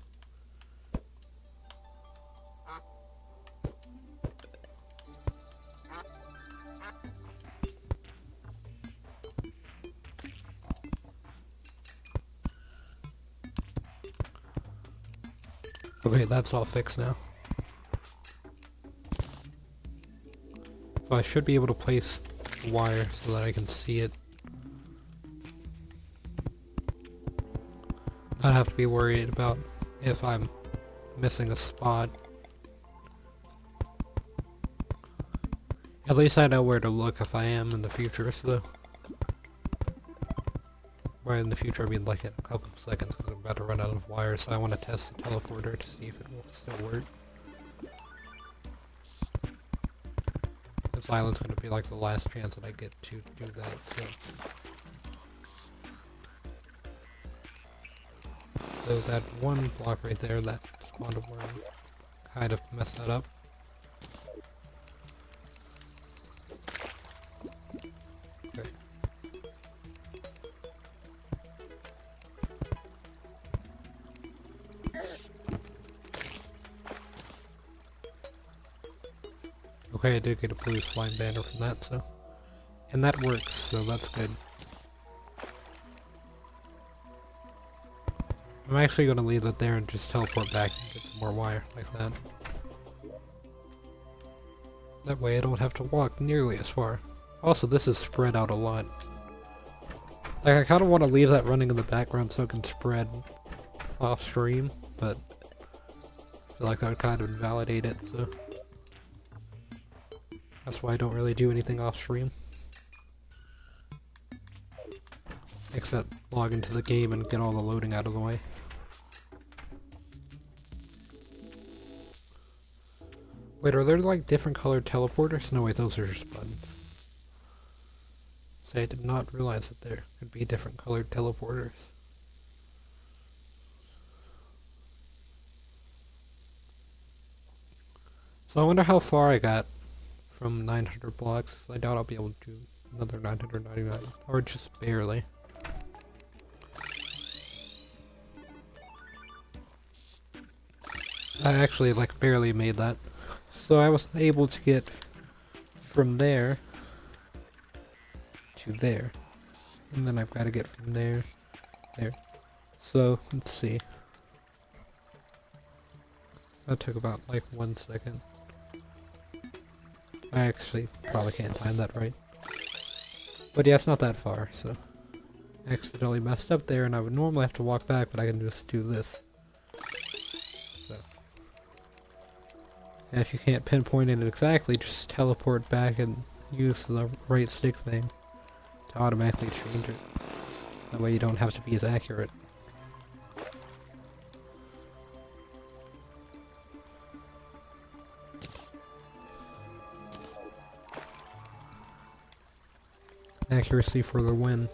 Okay, that's all fixed now. So I should be able to place wire so that I can see it. Not have to be worried about if I'm missing a spot. At least I know where to look if I am in the future, so... Right in the future, I mean like in a couple of seconds, because I'm about to run out of wire, so I want to test the teleporter to see if it will still work. This island's going to be like the last chance that I get to do that, so... So that one block right there, that spawned a worm, kind of messed that up. Okay. Okay, I did get a blue slime banner from that, so... And that works, so that's good. I'm actually going to leave it there and just teleport back and get some more wire, like that. That way I don't have to walk nearly as far. Also, this is spread out a lot. Like, I kind of want to leave that running in the background so it can spread off stream, but I feel like that would kind of invalidate it, so... That's why I don't really do anything off stream. Except log into the game and get all the loading out of the way. Wait, are there like different colored teleporters? No, wait, those are just buttons. See, I did not realize that there could be different colored teleporters. So I wonder how far I got from 900 blocks. I doubt I'll be able to do another 999, or just barely. I actually like barely made that. So I was able to get from there to there. And then I've got to get from there, there. So, let's see. That took about like 1 second. I actually probably can't time that right. But yeah, it's not that far, so. I accidentally messed up there and I would normally have to walk back, but I can just do this. So. And if you can't pinpoint it exactly, just teleport back and use the right stick thing to automatically change it. That way you don't have to be as accurate. Accuracy for the win.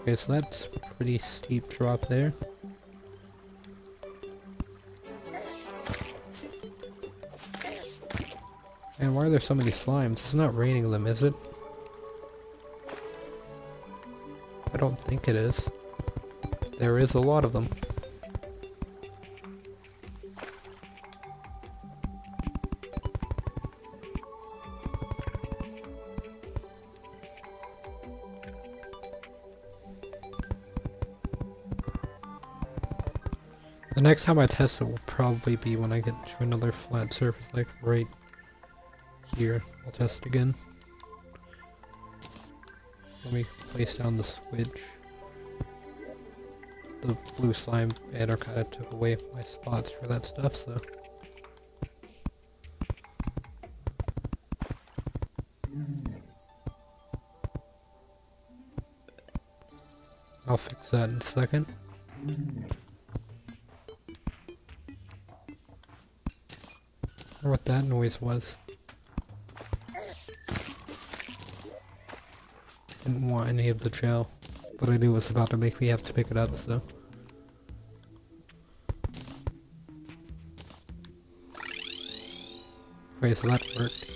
Okay, so that's a pretty steep drop there. And why are there so many slimes? It's not raining them, is it? I don't think it is. There is a lot of them. The next time I test it will probably be when I get to another flat surface, like right here. I'll test it again. Let me place down the switch. The blue slime banner kind of took away my spots for that stuff, so... I'll fix that in a second. I wonder what that noise was. Didn't want any of the gel, but I knew it was about to make me have to pick it up, so... Okay, so that worked.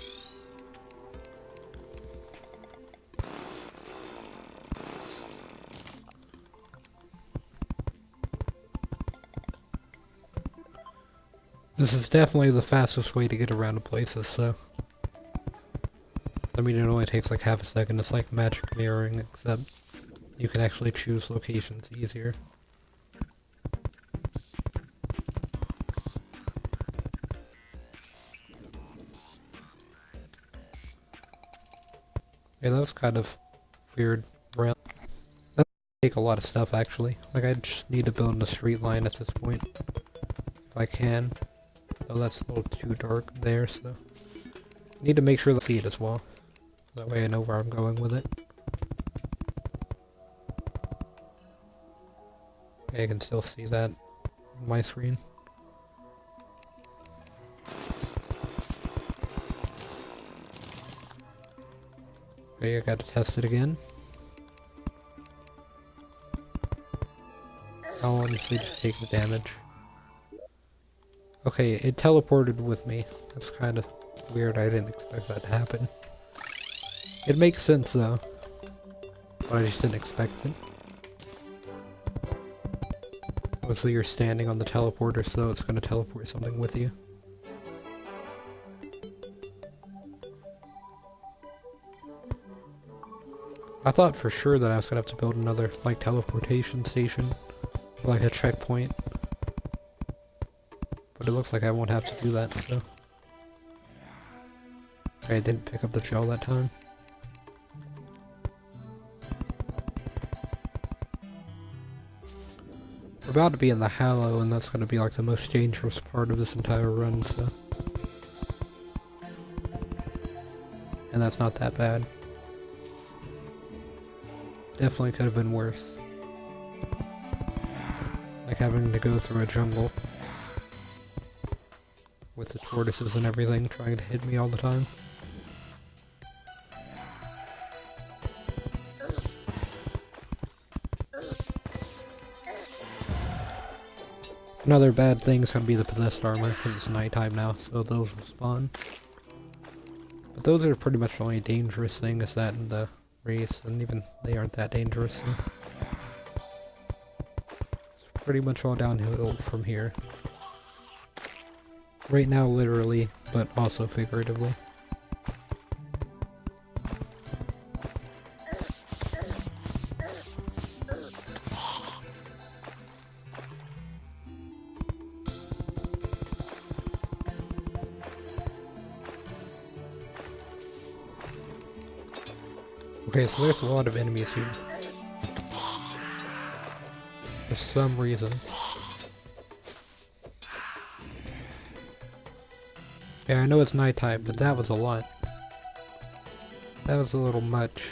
This is definitely the fastest way to get around to places, so... I mean, it only takes like half a second. It's like magic mirroring, except you can actually choose locations easier. Yeah, that was kind of weird. That would take a lot of stuff, actually. Like, I just need to build a straight line at this point. If I can. Oh, that's a little too dark there, so... Need to make sure to see it as well. That way I know where I'm going with it. Okay, I can still see that on my screen. Okay, I gotta test it again. I'll honestly just take the damage. Okay, it teleported with me. That's kind of weird, I didn't expect that to happen. It makes sense though, but I just didn't expect it. Obviously you're standing on the teleporter, so it's gonna teleport something with you. I thought for sure that I was gonna have to build another, like, teleportation station, like a checkpoint. But it looks like I won't have to do that, so... Okay, I didn't pick up the gel that time. We're about to be in the Hallow, and that's gonna be like the most dangerous part of this entire run, so... And that's not that bad. Definitely could have been worse. Like having to go through a jungle. With the tortoises and everything trying to hit me all the time. Another bad thing is going to be the possessed armor, because it's nighttime now, so those will spawn. But those are pretty much the only dangerous thing is that in the race, and even they aren't that dangerous. So. It's pretty much all downhill from here. Right now, literally, but also figuratively. Okay, so there's a lot of enemies here. For some reason. Yeah, I know it's nighttime, but that was a lot. That was a little much.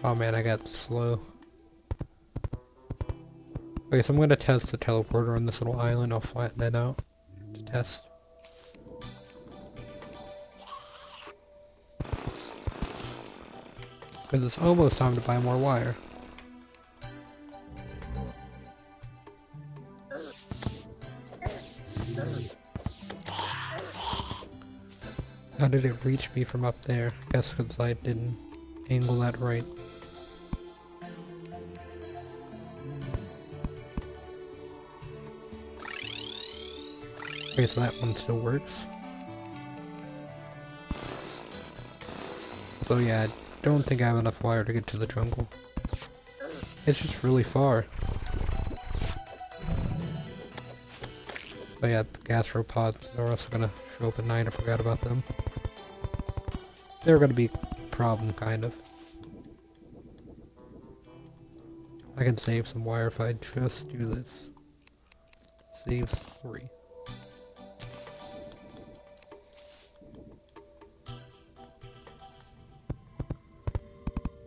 Oh man, I got slow. Okay, so I'm gonna test the teleporter on this little island. I'll flatten it out to test. Because it's almost time to buy more wire. How did it reach me from up there? Guess because I didn't angle that right. Okay, so that one still works. So yeah, I don't think I have enough wire to get to the jungle. It's just really far. But yeah, the gastropods are also gonna show up at night. I forgot about them. They're gonna be a problem, kind of. I can save some wire if I just do this. Save 3.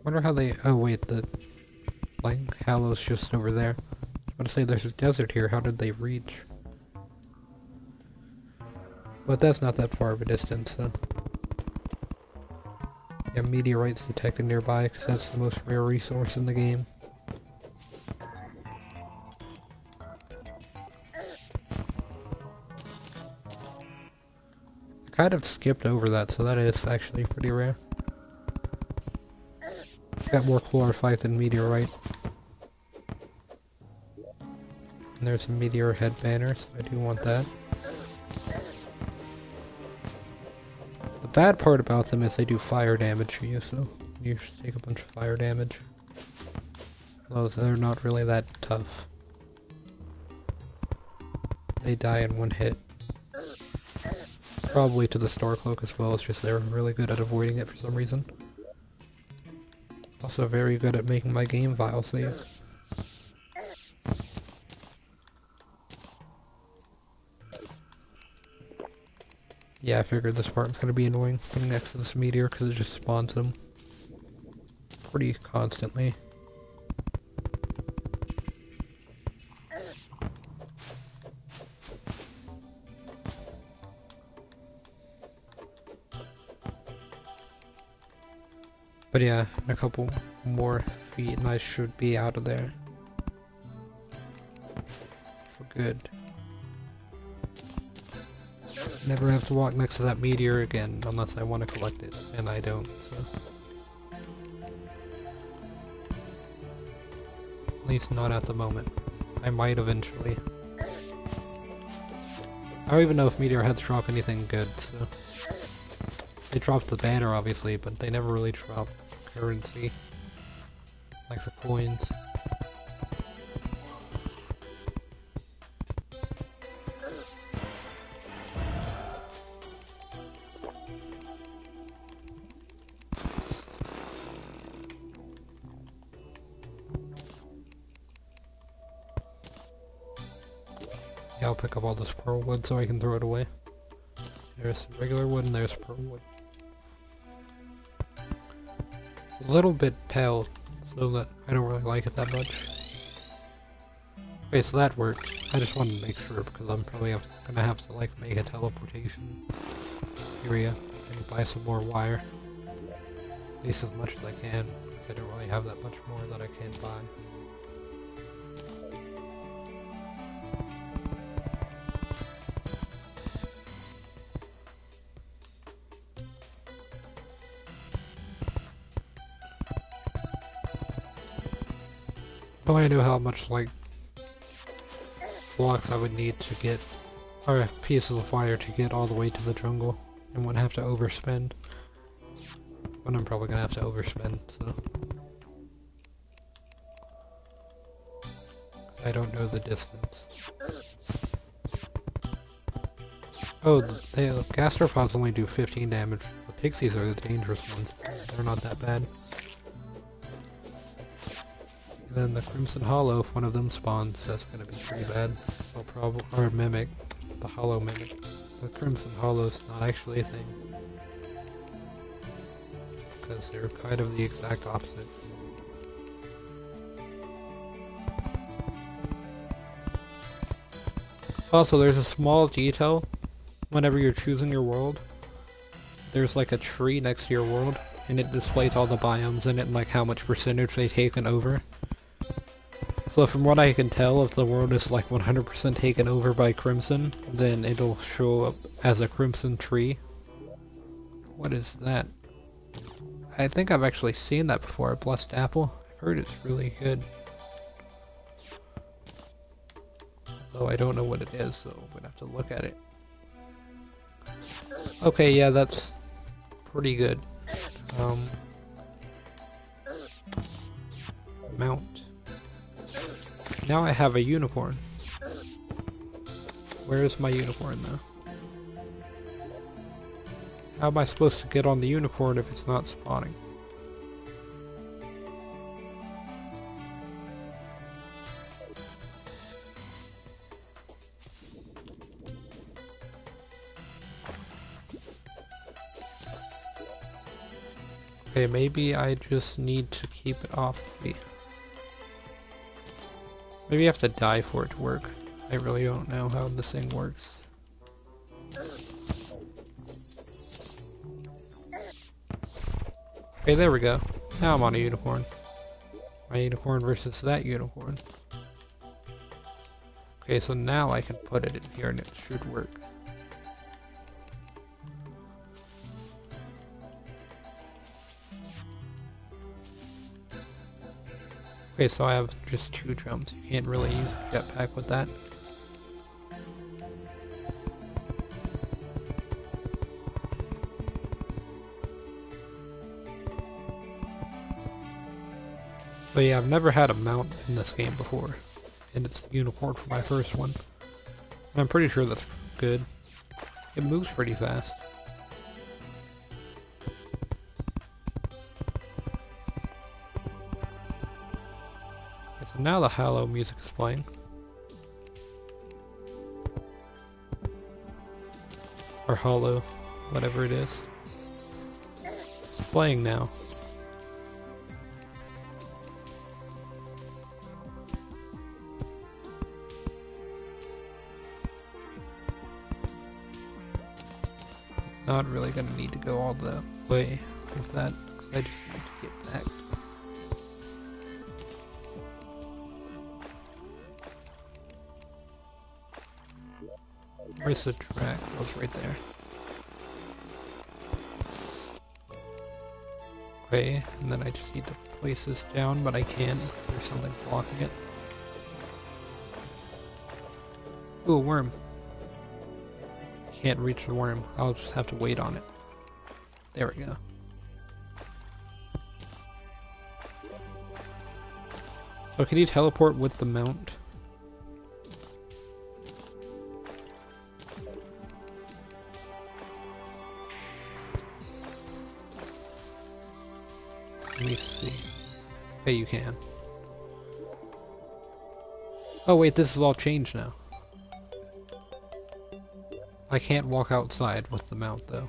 Wonder how they... Oh wait, the... like, Hallow's just over there. I was about to say there's a desert here, how did they reach? But that's not that far of a distance, so... Yeah, meteorites detected nearby, because that's the most rare resource in the game. kind of skipped over that, so that is actually pretty rare. Got more chlorophyte than meteorite. And there's a meteor head banner, so I do want that. The bad part about them is they do fire damage for you, so you just take a bunch of fire damage. Although they're not really that tough. They die in one hit. Probably to the Star Cloak as well, it's just they're really good at avoiding it for some reason. Also very good at making my game file save. Yeah, I figured this part was gonna be annoying, being next to this meteor, because it just spawns them pretty constantly. But yeah, in a couple more feet and I should be out of there. For good. Never have to walk next to that meteor again unless I want to collect it, and I don't, so. At least not at the moment. I might eventually. I don't even know if meteor heads drop anything good, so. They dropped the banner obviously, but they never really dropped currency. Like the coins. Yeah, I'll pick up all this pearl wood so I can throw it away. There's regular wood and there's pearl wood. A little bit pale, so that I don't really like it that much. Okay, so that worked. I just wanted to make sure because I'm probably gonna have to like make a teleportation area and buy some more wire. At least as much as I can, because I don't really have that much more that I can buy. Oh, I know how much, like, blocks I would need to get, or pieces of wire to get all the way to the jungle, and wouldn't have to overspend. But I'm probably gonna have to overspend, so. I don't know the distance. Oh, the gastropods only do 15 damage. The pixies are the dangerous ones. They're not that bad. Then the Crimson Hollow, if one of them spawns, that's gonna be pretty bad. I'll probably, or Mimic, the Hollow Mimic. The Crimson Hollow's not actually a thing. Because they're kind of the exact opposite. Also, there's a small detail whenever you're choosing your world. There's like a tree next to your world, and it displays all the biomes in it and like how much percentage they've taken over. So from what I can tell, if the world is like 100% taken over by Crimson, then it'll show up as a Crimson tree. What is that? I think I've actually seen that before, a Blessed Apple. I've heard it's really good. Though I don't know what it is, so I'm gonna have to look at it. Okay, yeah, that's pretty good. Mount. Now I have a unicorn. Where is my unicorn though? How am I supposed to get on the unicorn if it's not spawning? Okay, maybe I just need to keep it off me. Maybe you have to die for it to work. I really don't know how this thing works. Okay, there we go. Now I'm on a unicorn. My unicorn versus that unicorn. Okay, so now I can put it in here and it should work. Okay, so I have just 2 jumps. You can't really use a jetpack with that. So yeah, I've never had a mount in this game before, and it's a unicorn for my first one. And I'm pretty sure that's good. It moves pretty fast. Okay, so now the Halo music is playing. Or Hollow, whatever it is. It's playing now. Not really gonna need to go all the way with that, because I just need to get back. Where's the track? Oh, it's right there. Okay, and then I just need to place this down, but I can't. There's something blocking it. Ooh, a worm. Can't reach the worm. I'll just have to wait on it. There we go. So can you teleport with the mount? Let me see. Hey, you can. Oh wait, this is all changed now. I can't walk outside with the mount though.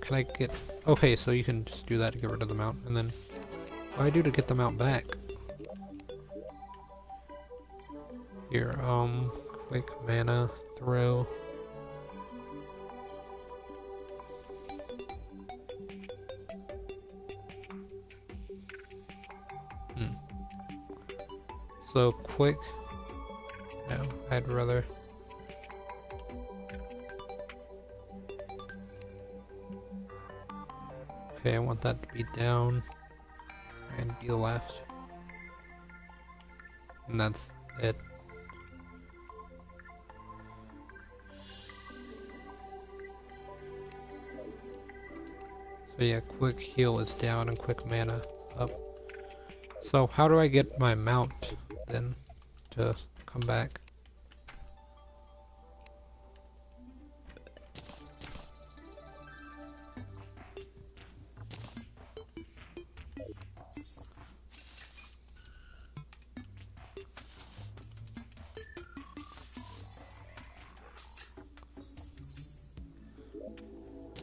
Can I get... Okay, so you can just do that to get rid of the mount, and then... What do I do to get the mount back? Here, quick mana, throw... So, quick... No, I'd rather... Okay, I want that to be down and be left. And that's it. So yeah, quick heal is down and quick mana is up. So how do I get my mount then to come back?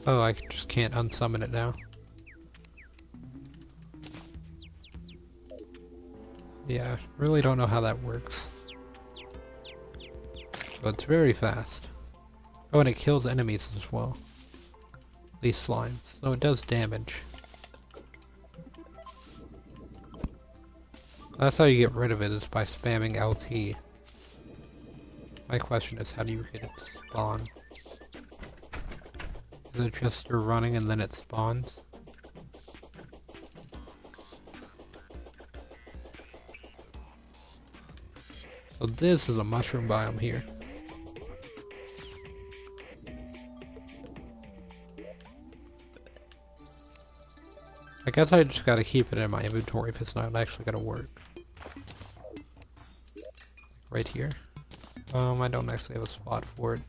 Oh, I just can't unsummon it now. Yeah, I really don't know how that works. But it's very fast. Oh, and it kills enemies as well. These slimes. So it does damage. That's how you get rid of it, is by spamming LT. My question is, how do you get it to spawn? Is it just you're running and then it spawns? So this is a mushroom biome here. I guess I just gotta keep it in my inventory if it's not actually gonna work. Right here. I don't actually have a spot for it.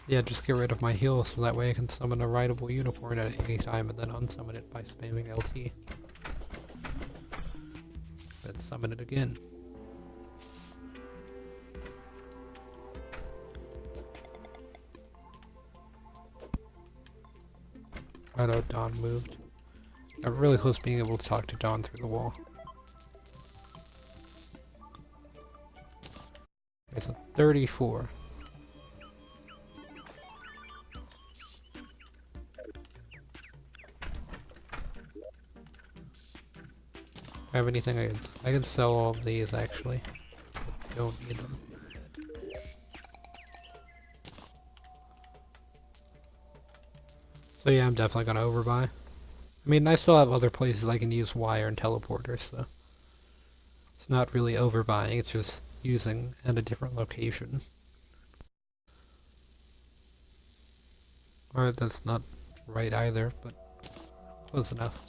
Yeah, just get rid of my heal so that way I can summon a rideable unicorn at any time and then unsummon it by spamming LT. Then summon it again. I know Dawn moved. I'm really close to being able to talk to Dawn through the wall. It's a 34. I have anything I can sell all of these actually. I don't need them. So yeah, I'm definitely gonna overbuy. I mean, I still have other places I can use wire and teleporters, so it's not really overbuying, it's just using at a different location. Or that's not right either, but close enough.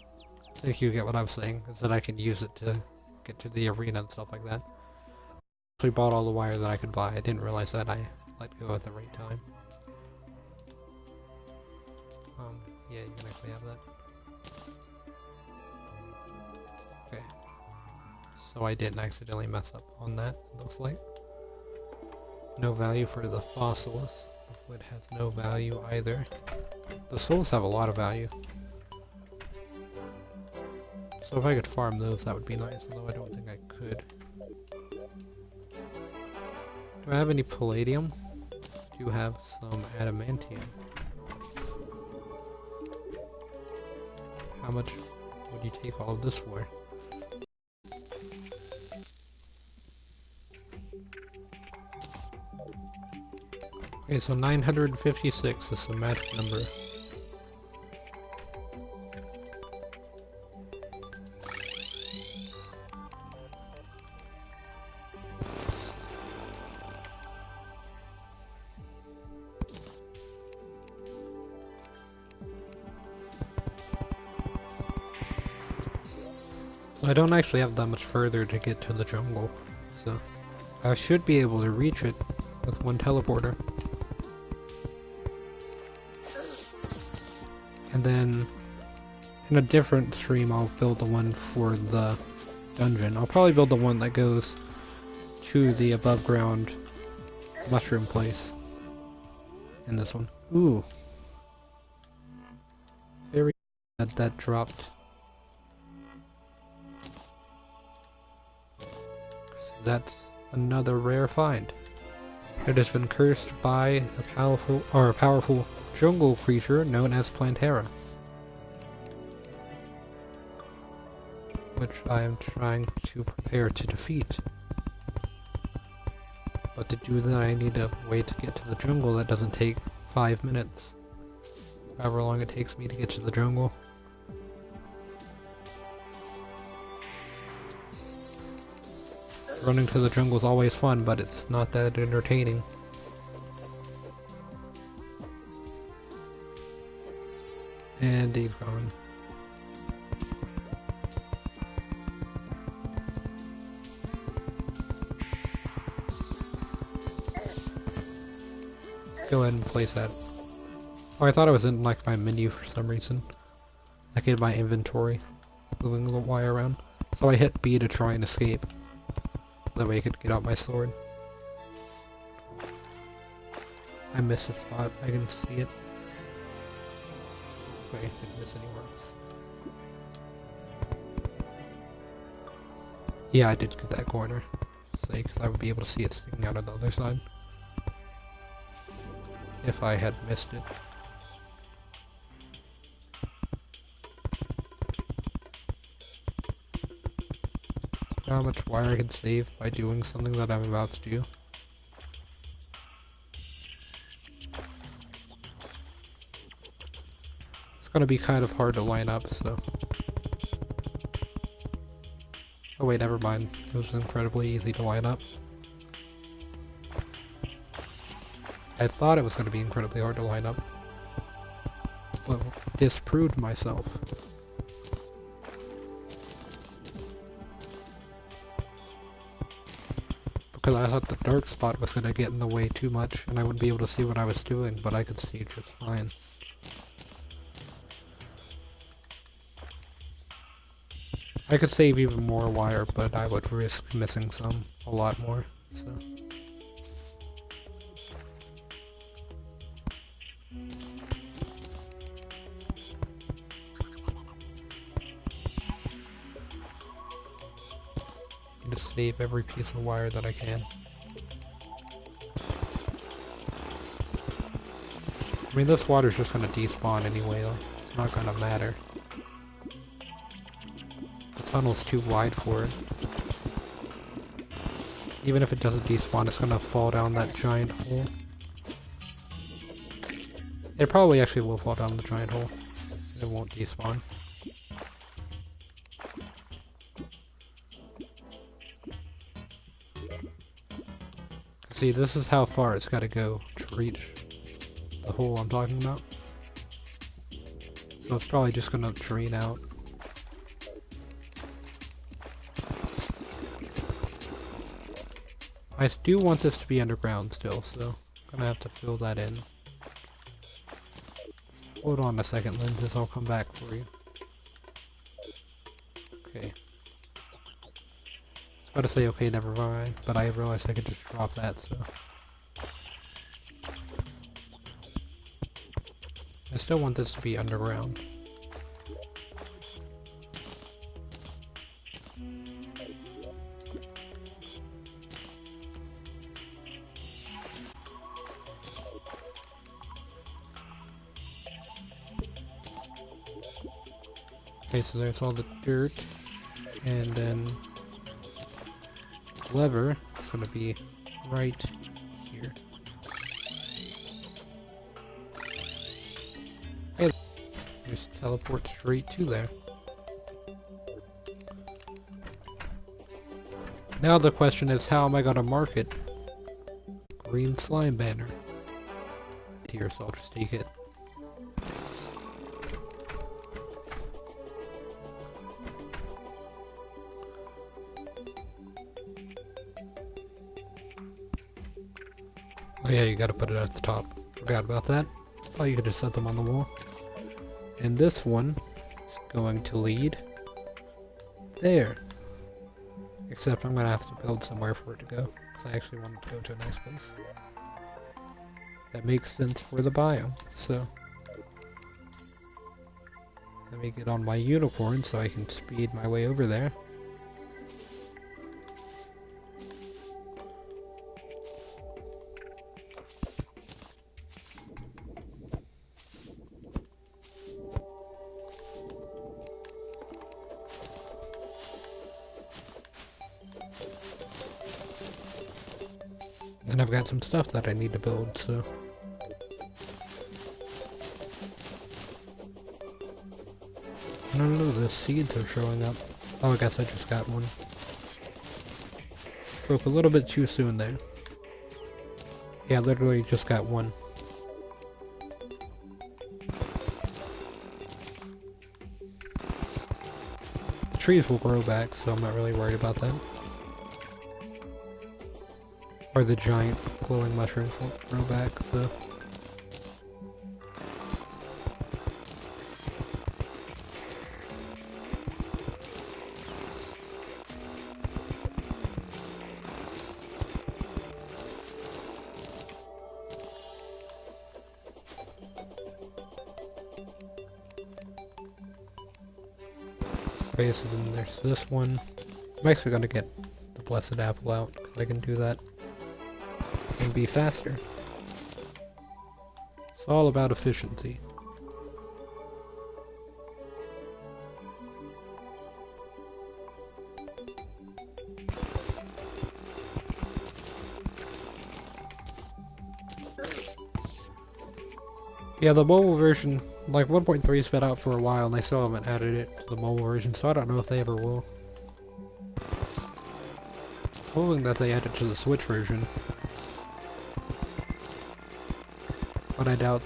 I think you get what I'm saying, is that I can use it to get to the arena and stuff like that. I actually bought all the wire that I could buy. I didn't realize that I let go at the right time. Yeah, you can actually have that. Okay. So I didn't accidentally mess up on that, it looks like. No value for the fossils. The wood has no value either. The souls have a lot of value. So if I could farm those, that would be nice, although I don't think I could. Do I have any palladium? I do have some adamantium. How much would you take all of this for? Okay, so 956 is the magic number. I don't actually have that much further to get to the jungle, so I should be able to reach it with one teleporter. And then in a different stream I'll build the one for the dungeon. I'll probably build the one that goes to the above ground mushroom place in this one. Ooh. Very bad that dropped. That's another rare find. It has been cursed by a powerful jungle creature known as Plantera, which I am trying to prepare to defeat. But to do that I need a way to get to the jungle that doesn't take 5 minutes. However long it takes me to get to the jungle. Running to the jungle is always fun, but it's not that entertaining. And he's gone. Go ahead and place that. Oh, I thought it was in like my menu for some reason. Like in my inventory. Moving the wire around. So I hit B to try and escape. That way I could get out my sword. I missed a spot. I can see it. Okay, I didn't miss anywhere else. Yeah, I did get that corner. So I would be able to see it sticking out on the other side. If I had missed it. How much wire I can save by doing something that I'm about to do. It's gonna be kind of hard to line up, so... Oh wait, never mind. It was incredibly easy to line up. I thought it was gonna be incredibly hard to line up. But disproved myself. Because I thought the dark spot was going to get in the way too much and I wouldn't be able to see what I was doing, but I could see just fine. I could save even more wire, but I would risk missing a lot more, so... To save every piece of wire that I can. I mean, this water's just gonna despawn anyway, though. It's not gonna matter. The tunnel's too wide for it. Even if it doesn't despawn, it's gonna fall down that giant hole. It probably actually will fall down the giant hole. It won't despawn. See, this is how far it's gotta go to reach the hole I'm talking about. So it's probably just gonna drain out. I do want this to be underground still, so I'm gonna have to fill that in. Hold on a second, lenses, I'll come back for you. Okay. I was about to say okay, never mind, but I realized I could just drop that, so. I still want this to be underground. Okay, so there's all the dirt, and then lever is going to be right here. Okay, just teleport straight to there. Now the question is, how am I going to mark it? Green slime banner. Here, so I'll just take it. Oh yeah, you gotta put it at the top. Forgot about that. Oh, you could just set them on the wall. And this one is going to lead there. Except I'm gonna have to build somewhere for it to go. Because I actually want it to go to a nice place. That makes sense for the biome, so. Let me get on my unicorn so I can speed my way over there. And I've got some stuff that I need to build, so. I don't know, the seeds are showing up. Oh, I guess I just got one. Broke a little bit too soon there. Yeah, literally just got one. The trees will grow back, so I'm not really worried about that. Or the giant glowing mushrooms won't grow back, so. Okay, so then there's this one. I'm actually gonna get the blessed apple out, because I can do that and be faster. It's all about efficiency. Yeah, the mobile version, like 1.3 has been out for a while and they still haven't added it to the mobile version, so I don't know if they ever will. Hoping that they add it to the Switch version. But I doubt,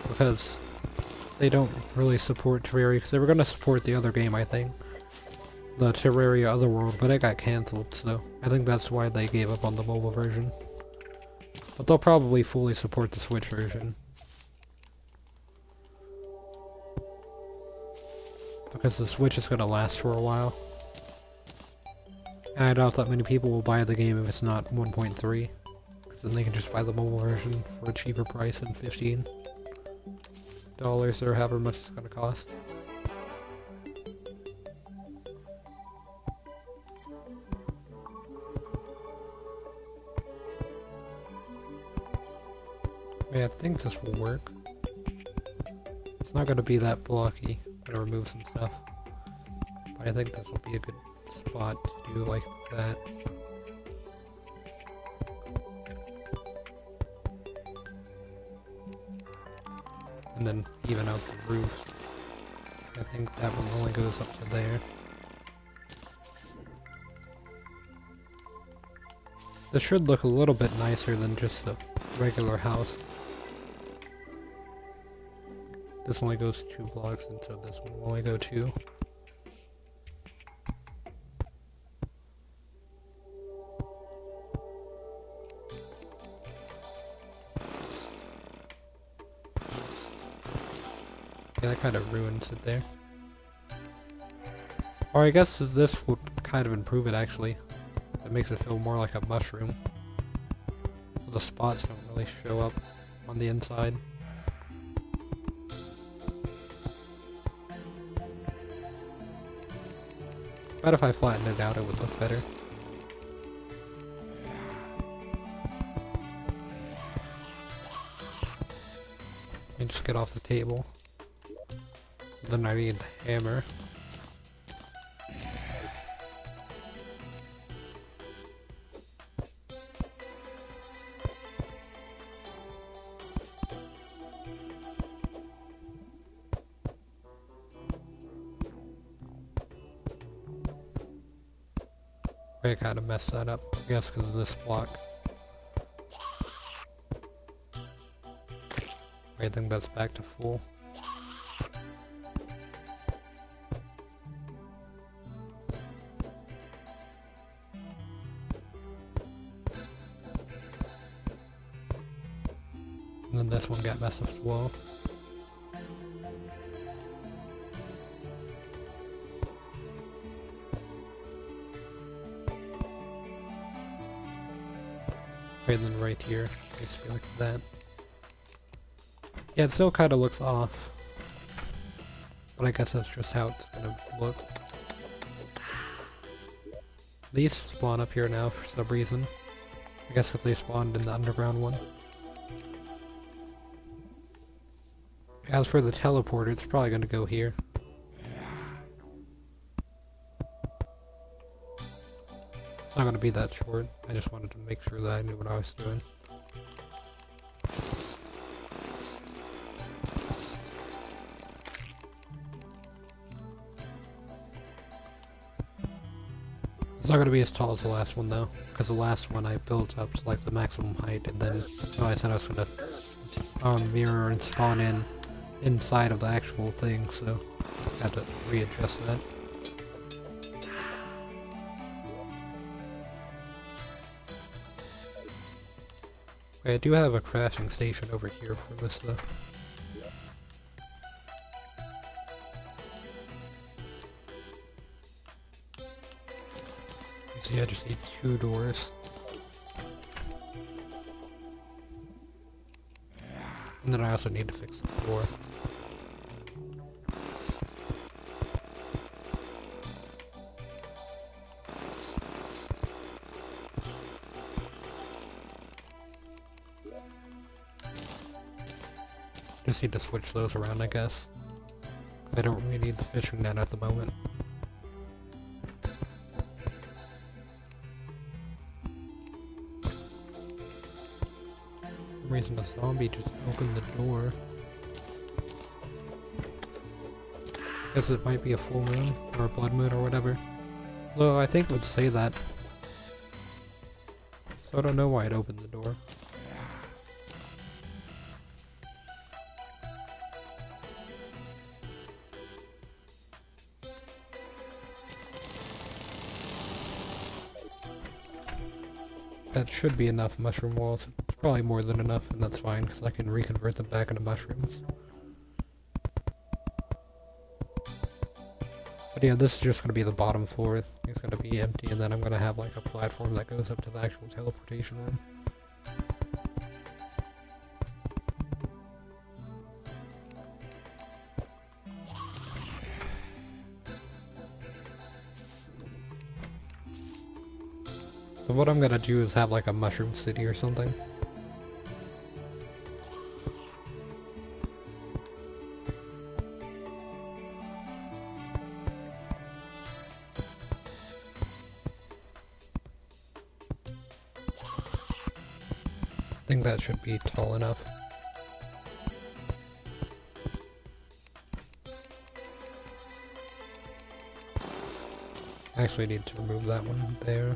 because they don't really support Terraria, because they were going to support the other game, I think. The Terraria Otherworld, but it got cancelled, so I think that's why they gave up on the mobile version. But they'll probably fully support the Switch version. Because the Switch is going to last for a while. And I doubt that many people will buy the game if it's not 1.3. Because then they can just buy the mobile version for a cheaper price than $15. Or however much it's going to cost. Yeah, I think this will work. It's not going to be that blocky. I'm going to remove some stuff. But I think this will be a good spot to do like that. And then even out the roof. I think that one only goes up to there. This should look a little bit nicer than just a regular house. This only goes 2 blocks, and so this one will only go 2. Yeah, that kind of ruins it there. Or I guess this would kind of improve it actually. It makes it feel more like a mushroom. So the spots don't really show up on the inside. But if I flattened it out, it would look better. And just get off the table. Then I need the hammer. I kind of messed that up, I guess because of this block. I think that's back to full. And then this one got messed up as well. And then right here, basically like that. Yeah, it still kind of looks off. But I guess that's just how it's gonna look. These spawn up here now for some reason. I guess because they spawned in the underground one. As for the teleporter, it's probably gonna go here. It's not gonna be that short. I just wanted to make sure that I knew what I was doing. It's not gonna be as tall as the last one though, because the last one I built up to like the maximum height, and then I said I was gonna mirror and spawn in inside of the actual thing, so I had to readjust that. I do have a crafting station over here for this though. See, I just need 2 doors. And then I also need to fix the floor. Just need to switch those around, I guess. I don't really need the fishing net at the moment. For some reason the zombie just opened the door. Guess it might be a full moon, or a blood moon, or whatever. Though I think it would say that. So I don't know why it opened the door. That should be enough mushroom walls. It's probably more than enough, and that's fine, because I can reconvert them back into mushrooms. But yeah, this is just going to be the bottom floor. It's going to be empty, and then I'm going to have like a platform that goes up to the actual teleportation room. So what I'm gonna do is have like a mushroom city or something. I think that should be tall enough. I actually need to remove that one there.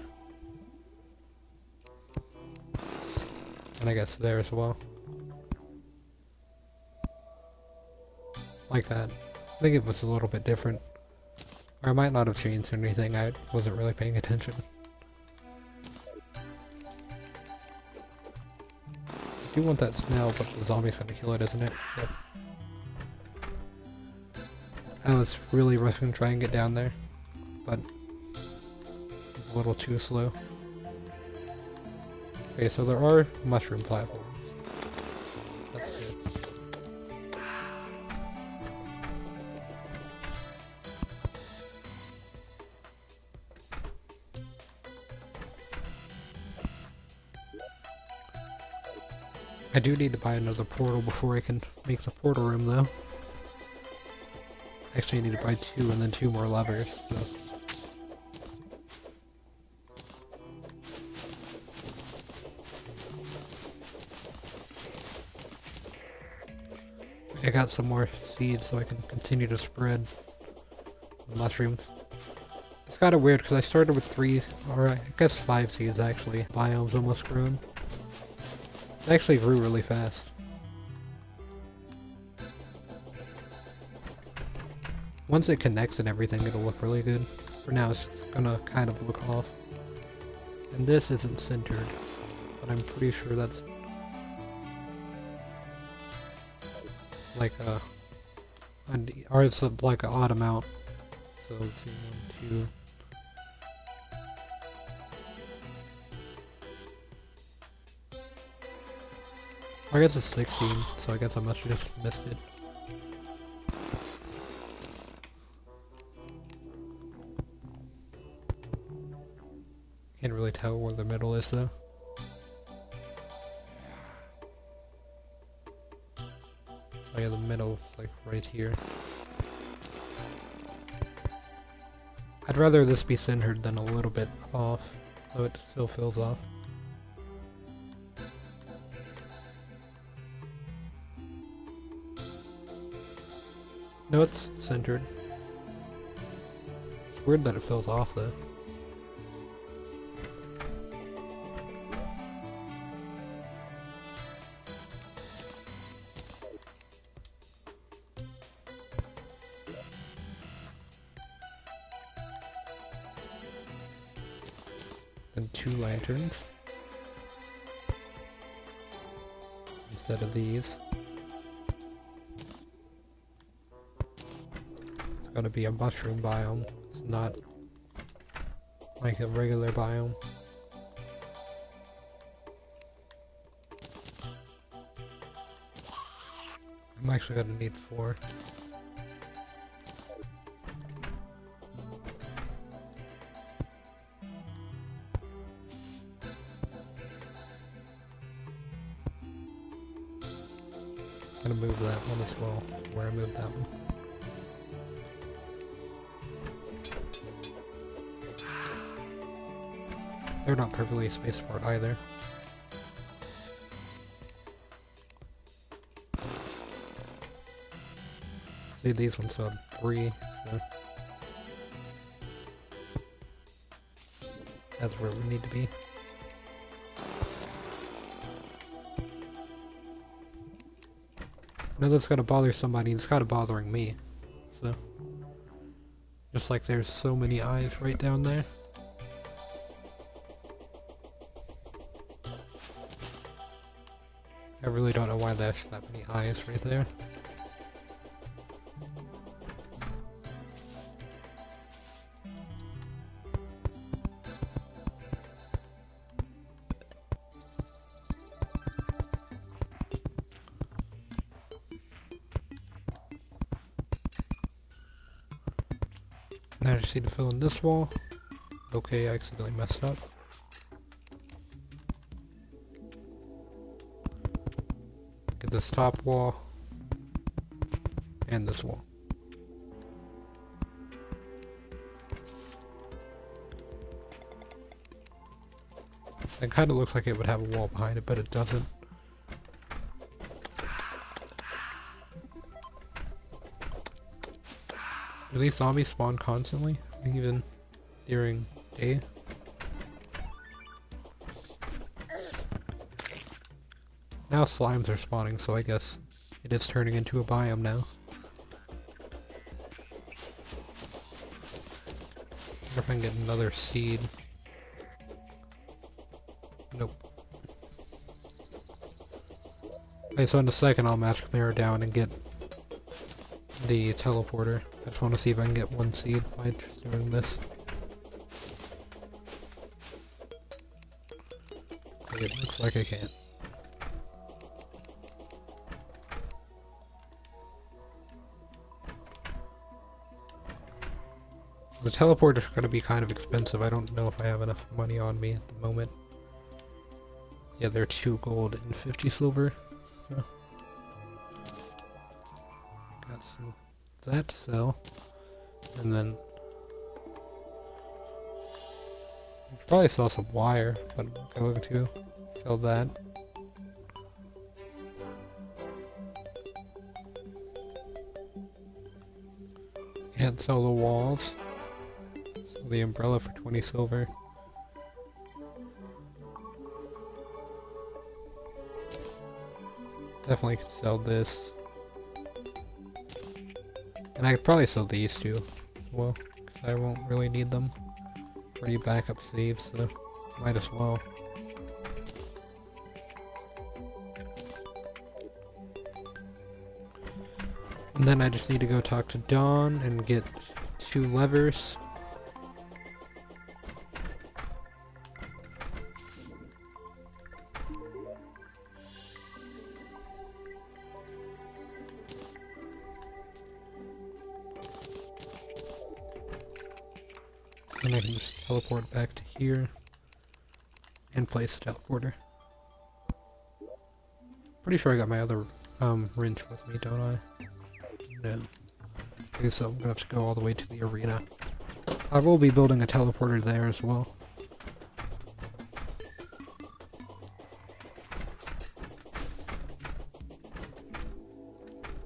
And I guess there as well. Like that. I think it was a little bit different. Or I might not have changed anything, I wasn't really paying attention. I do want that snail, but the zombie's gonna kill it, isn't it? Yep. I was really rushing to try and get down there, but it's a little too slow. Okay, so there are mushroom platforms. That's good. I do need to buy another portal before I can make the portal room though. Actually, I need to buy 2 and then 2 more levers, so. I got some more seeds so I can continue to spread the mushrooms. It's kind of weird because I started with 3, or I guess 5 seeds actually. Biomes almost grown. It actually grew really fast. Once it connects and everything, it'll look really good. For now, it's just gonna kind of look off. And this isn't centered, but I'm pretty sure that's like or it's like an odd amount. So let's see, 1, 2. I guess it's 16, so I guess I must have just missed it. Can't really tell where the middle is though. So yeah, the middle is like right here. I'd rather this be centered than a little bit off, so it still feels off. No, it's centered. It's weird that it feels off though. And 2 lanterns instead of these. It's gotta be a mushroom biome. It's not like a regular biome. I'm actually gonna need 4. I'm gonna move that one as well, where I moved that one. They're not perfectly spaced apart either. See, these ones have 3, so that's where we need to be. I know that's gonna bother somebody, and it's kinda bothering me, so. Just like there's so many eyes right down there. I really don't know why there's that many eyes right there. Now I just need to fill in this wall. Okay, I accidentally messed up. Get this top wall. And this wall. It kind of looks like it would have a wall behind it, but it doesn't. Do these zombies spawn constantly, even during day? Now slimes are spawning, so I guess it is turning into a biome now. Wonder if I can get another seed. Nope. Okay, so in a second I'll magic mirror down and get the teleporter. I just want to see if I can get one seed by just doing this. It looks like I can't. The teleporters are going to be kind of expensive. I don't know if I have enough money on me at the moment. Yeah, they're 2 gold and 50 silver. So. Got some that to sell. And then I could probably sell some wire, but I'm going to sell that. Can't sell the walls. Sell the umbrella for 20 silver. Definitely could sell this. And I could probably sell these two as well, because I won't really need them for any backup saves, so might as well. And then I just need to go talk to Dawn and get 2 levers. And I can just teleport back to here and place the teleporter. Pretty sure I got my other wrench with me, don't I? No. Okay, so I'm gonna have to go all the way to the arena. I will be building a teleporter there as well.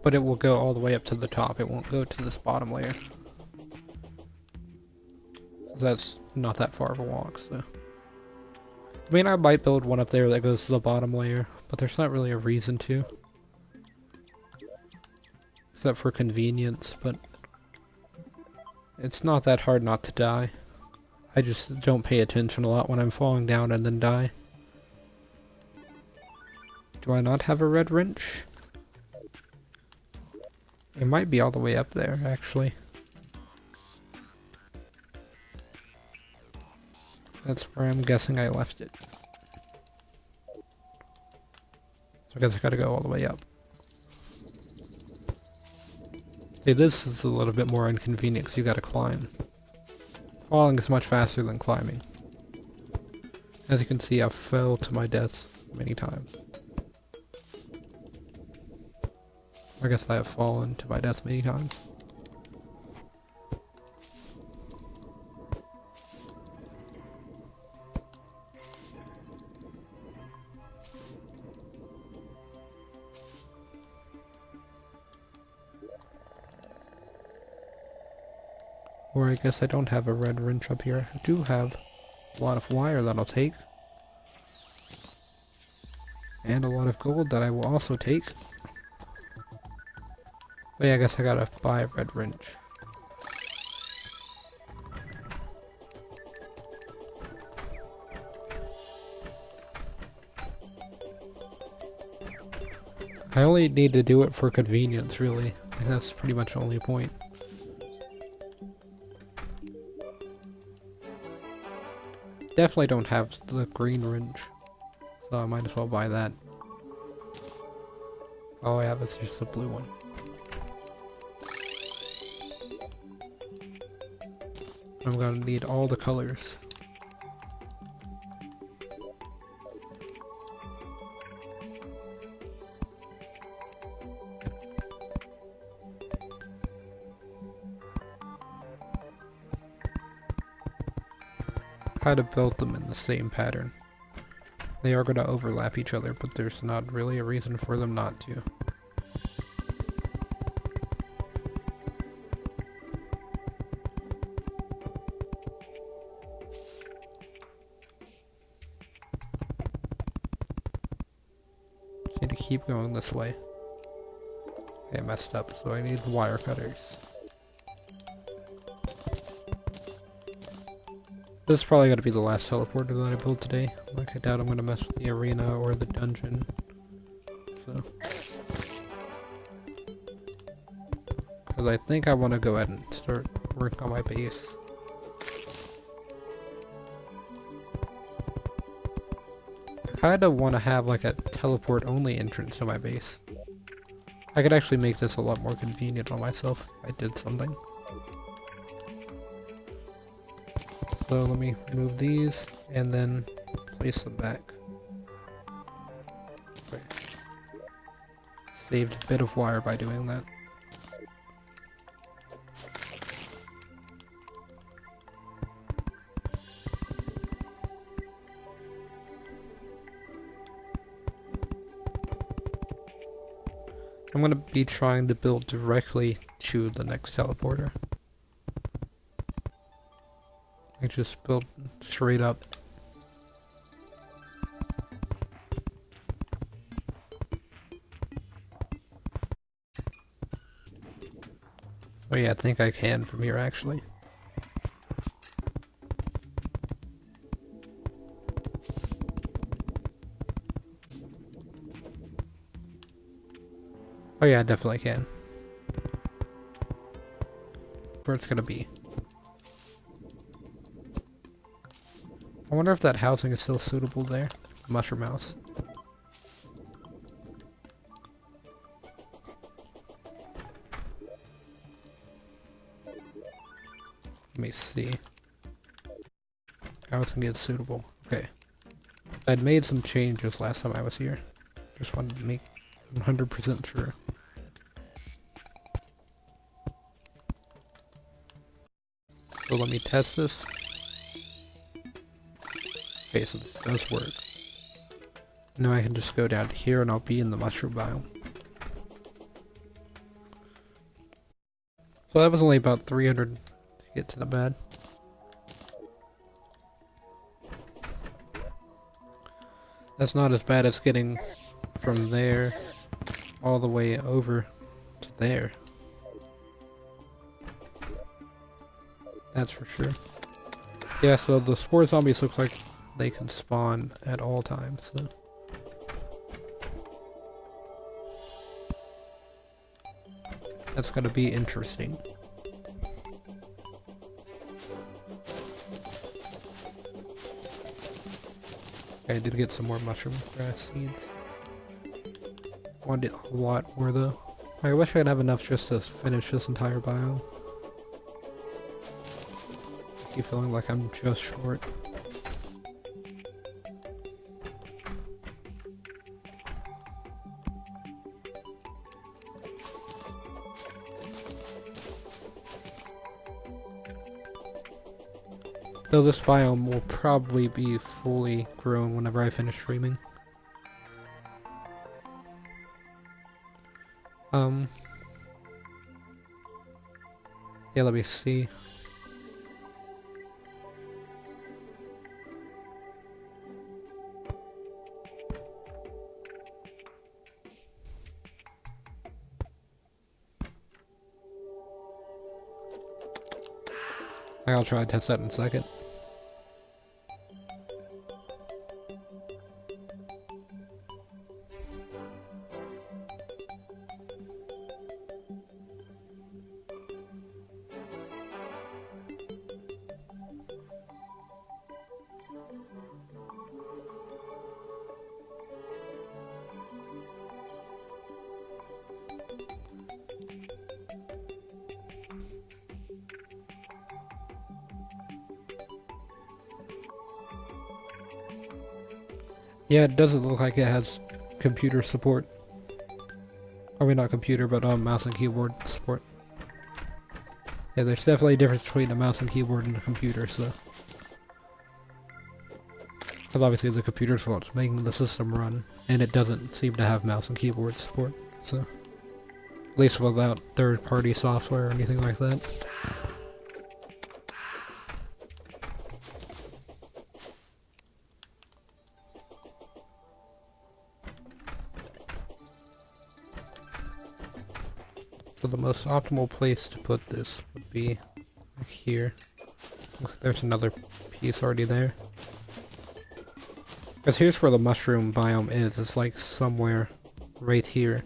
But it will go all the way up to the top, it won't go to this bottom layer. That's not that far of a walk, so. I mean, I might build one up there that goes to the bottom layer, but there's not really a reason to. Except for convenience, but it's not that hard not to die. I just don't pay attention a lot when I'm falling down and then die. Do I not have a red wrench? It might be all the way up there, actually. That's where I'm guessing I left it. So I guess I gotta go all the way up. Okay, this is a little bit more inconvenient because you gotta climb. Falling is much faster than climbing. As you can see, I fell to my death many times. I guess I have fallen to my death many times. Or I guess I don't have a red wrench up here. I do have a lot of wire that I'll take. And a lot of gold that I will also take. But yeah, I guess I gotta buy a red wrench. I only need to do it for convenience, really. And that's pretty much the only point. Definitely don't have the green wrench, so I might as well buy that. All I have is just the blue one. I'm gonna need all the colors. Try to build them in the same pattern. They are going to overlap each other, but there's not really a reason for them not to. keep going this way. Okay, I messed up, so I need wire cutters. This is probably going to be the last teleporter that I build today. Like, I doubt I'm going to mess with the arena or the dungeon. So. Because I think I want to go ahead and start working on my base. I kind of want to have like a teleport only entrance to my base. I could actually make this a lot more convenient on myself if I did something. So let me move these and then place them back. Okay. Saved a bit of wire by doing that. I'm going to be trying to build directly to the next teleporter. I just built straight up. Oh yeah, I think I can from here actually. Oh yeah, I definitely can. Where it's gonna be. I wonder if that housing is still suitable there. Mushroom house. Let me see. Housing is suitable. Okay. I'd made some changes last time I was here. Just wanted to make 100% sure. So let me test this. Okay, so this does work. Now I can just go down here and I'll be in the mushroom biome. So that was only about 300 to get to the bed. That's not as bad as getting from there all the way over to there. That's for sure. Yeah, so the spore zombies look like they can spawn at all times, so. That's gonna be interesting. Okay, I did get some more mushroom grass seeds. Wanted a lot more though. I wish I'd have enough just to finish this entire biome. I keep feeling like I'm just short. Though this biome will probably be fully grown whenever I finish streaming. Yeah, let me see. I'll try to test that in a second. Yeah, it doesn't look like it has computer support. I mean, not computer, but mouse and keyboard support. Yeah, there's definitely a difference between a mouse and keyboard and a computer, so. Because obviously the computer's what's making the system run, and it doesn't seem to have mouse and keyboard support, so. At least without third-party software or anything like that. So the most optimal place to put this would be like here. There's another piece already there. Because here's where the mushroom biome is. It's like somewhere right here.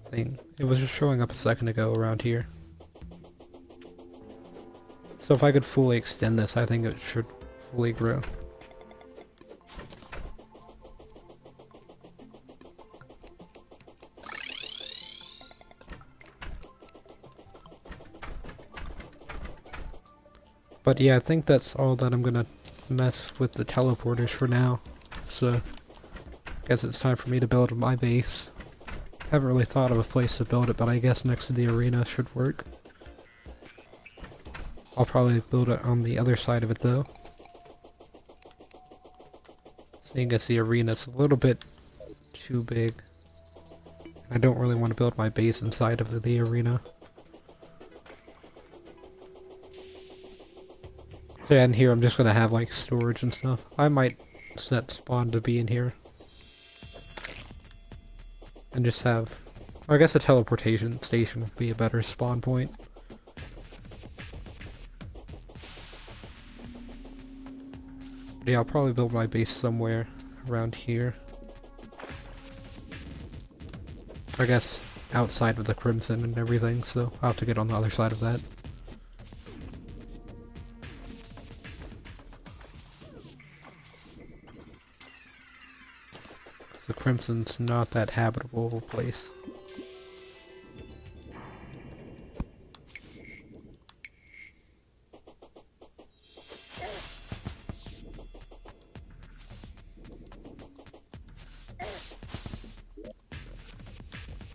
I think it was just showing up a second ago around here. So if I could fully extend this, I think it should fully grow. But yeah, I think that's all that I'm gonna mess with the teleporters for now. So, I guess it's time for me to build my base. Haven't really thought of a place to build it, but I guess next to the arena should work. I'll probably build it on the other side of it though. Seeing as the arena's a little bit too big. I don't really want to build my base inside of the arena. So yeah, in here I'm just gonna have like storage and stuff. I might set spawn to be in here. And just have, or I guess a teleportation station would be a better spawn point. But yeah, I'll probably build my base somewhere around here. I guess outside of the Crimson and everything, so I'll have to get on the other side of that. The Crimson's not that habitable of a place.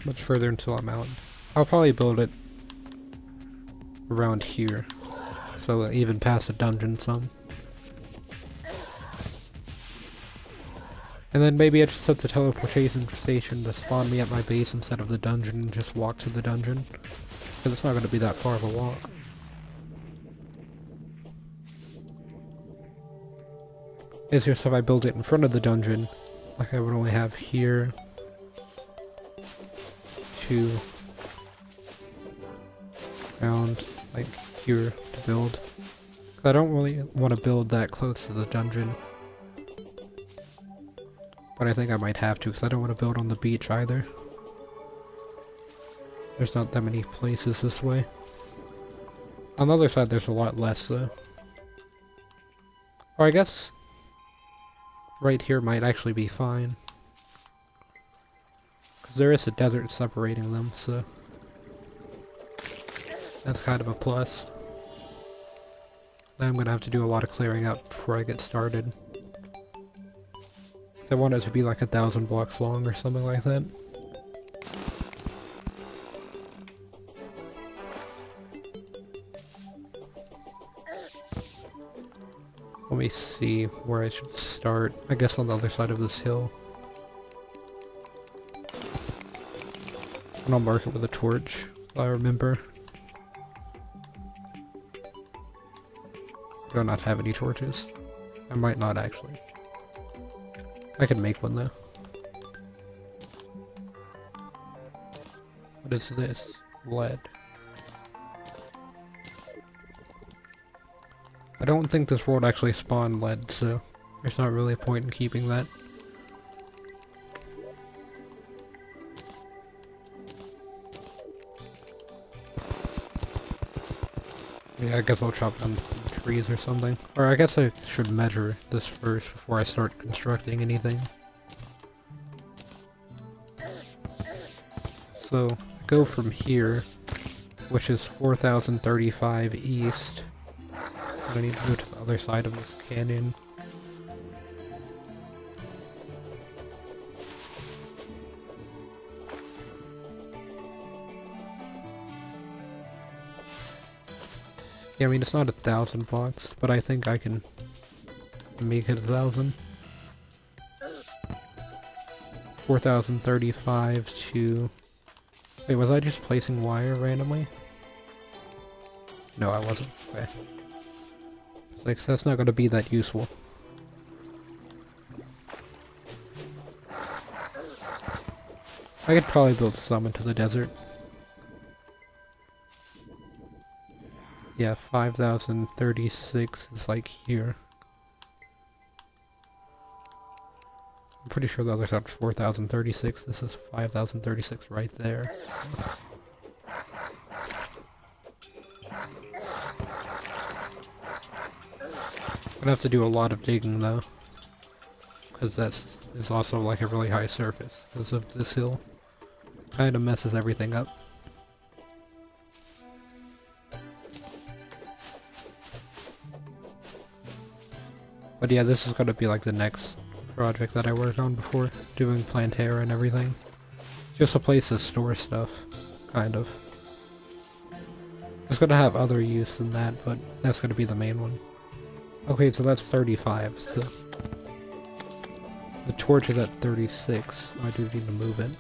Much further until I'm out. I'll probably build it around here, so even past the dungeon some. And then maybe I just set the teleportation station to spawn me at my base instead of the dungeon and just walk to the dungeon. Because it's not going to be that far of a walk. It's just if I build it in front of the dungeon, like I would only have here, to around like here to build. 'Cause I don't really want to build that close to the dungeon. But I think I might have to, because I don't want to build on the beach either. There's not that many places this way. On the other side there's a lot less though. Or I guess right here might actually be fine. Because there is a desert separating them, so that's kind of a plus. Then I'm going to have to do a lot of clearing up before I get started. I want it to be like 1,000 blocks long or something like that. Let me see where I should start. I guess on the other side of this hill. And I'll mark it with a torch, if I remember. Do I not have any torches? I might not actually. I can make one though. What is this? Lead. I don't think this world actually spawned lead, so there's not really a point in keeping that. Yeah, I guess I'll chop down the trees or something. Or I guess I should measure this first before I start constructing anything. So, I go from here, which is 4,035 east. I need to go to the other side of this canyon. Yeah, I mean, it's not 1,000 blocks, but I think I can make it 1,000. 4,035 to... Wait, was I just placing wire randomly? No, I wasn't. Okay. Like, so that's not going to be that useful. I could probably build some into the desert. Yeah, 5,036 is like here. I'm pretty sure the other side's 4,036. This is 5,036 right there. I'm gonna have to do a lot of digging though, because that's is also like a really high surface because of this hill. Kind of messes everything up. But yeah, this is gonna be like the next project that I work on before doing Plantera and everything. Just a place to store stuff, kind of. It's gonna have other use than that, but that's gonna be the main one. Okay, so that's 35, so the torch is at 36. I do need to move it.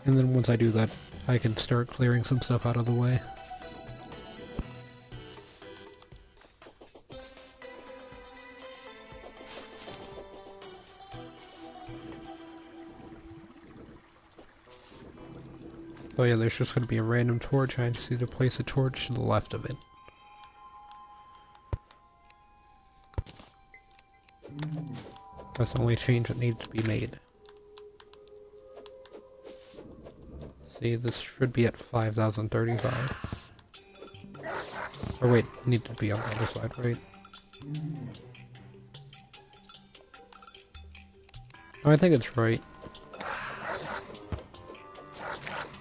And then once I do that, I can start clearing some stuff out of the way. Oh yeah, there's just going to be a random torch. I just need to place a torch to the left of it. That's the only change that needs to be made. See, this should be at 5,035. Or wait, need to be on the other side, right? Oh, I think it's right.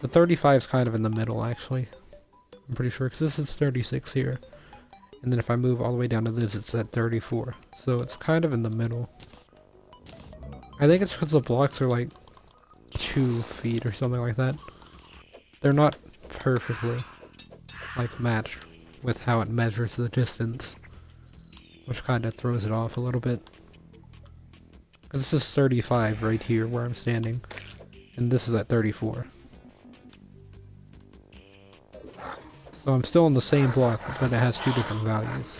The 35 is kind of in the middle, actually. I'm pretty sure, because this is 36 here. And then if I move all the way down to this, it's at 34. So it's kind of in the middle. I think it's because the blocks are like 2 feet or something like that. They're not perfectly like matched with how it measures the distance, which kind of throws it off a little bit. Because this is 35 right here where I'm standing, and this is at 34. So I'm still on the same block, but it has 2 different values.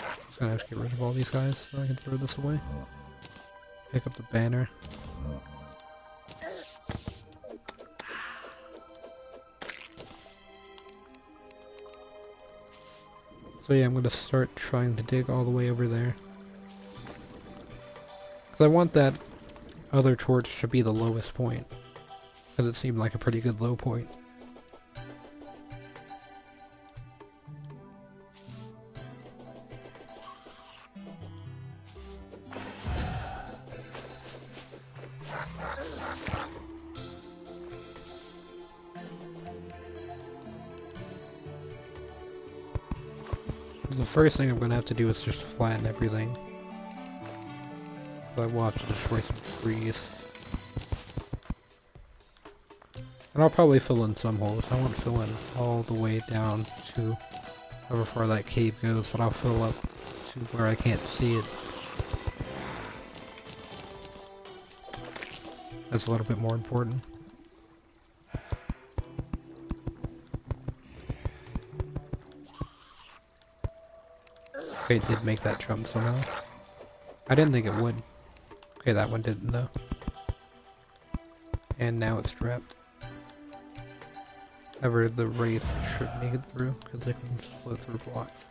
Just gonna have to get rid of all these guys so I can throw this away. Pick up the banner. So yeah, I'm gonna start trying to dig all the way over there. Because I want that other torch to be the lowest point. Because it seemed like a pretty good low point. The first thing I'm going to have to do is just flatten everything. So I will have to destroy some trees. And I'll probably fill in some holes. I won't fill in all the way down to however far that cave goes, but I'll fill up to where I can't see it. That's a little bit more important. Okay, it did make that jump somehow. I didn't think it would. Okay, that one didn't though. And now it's trapped. However, the Wraith should make it through, because they can split through blocks.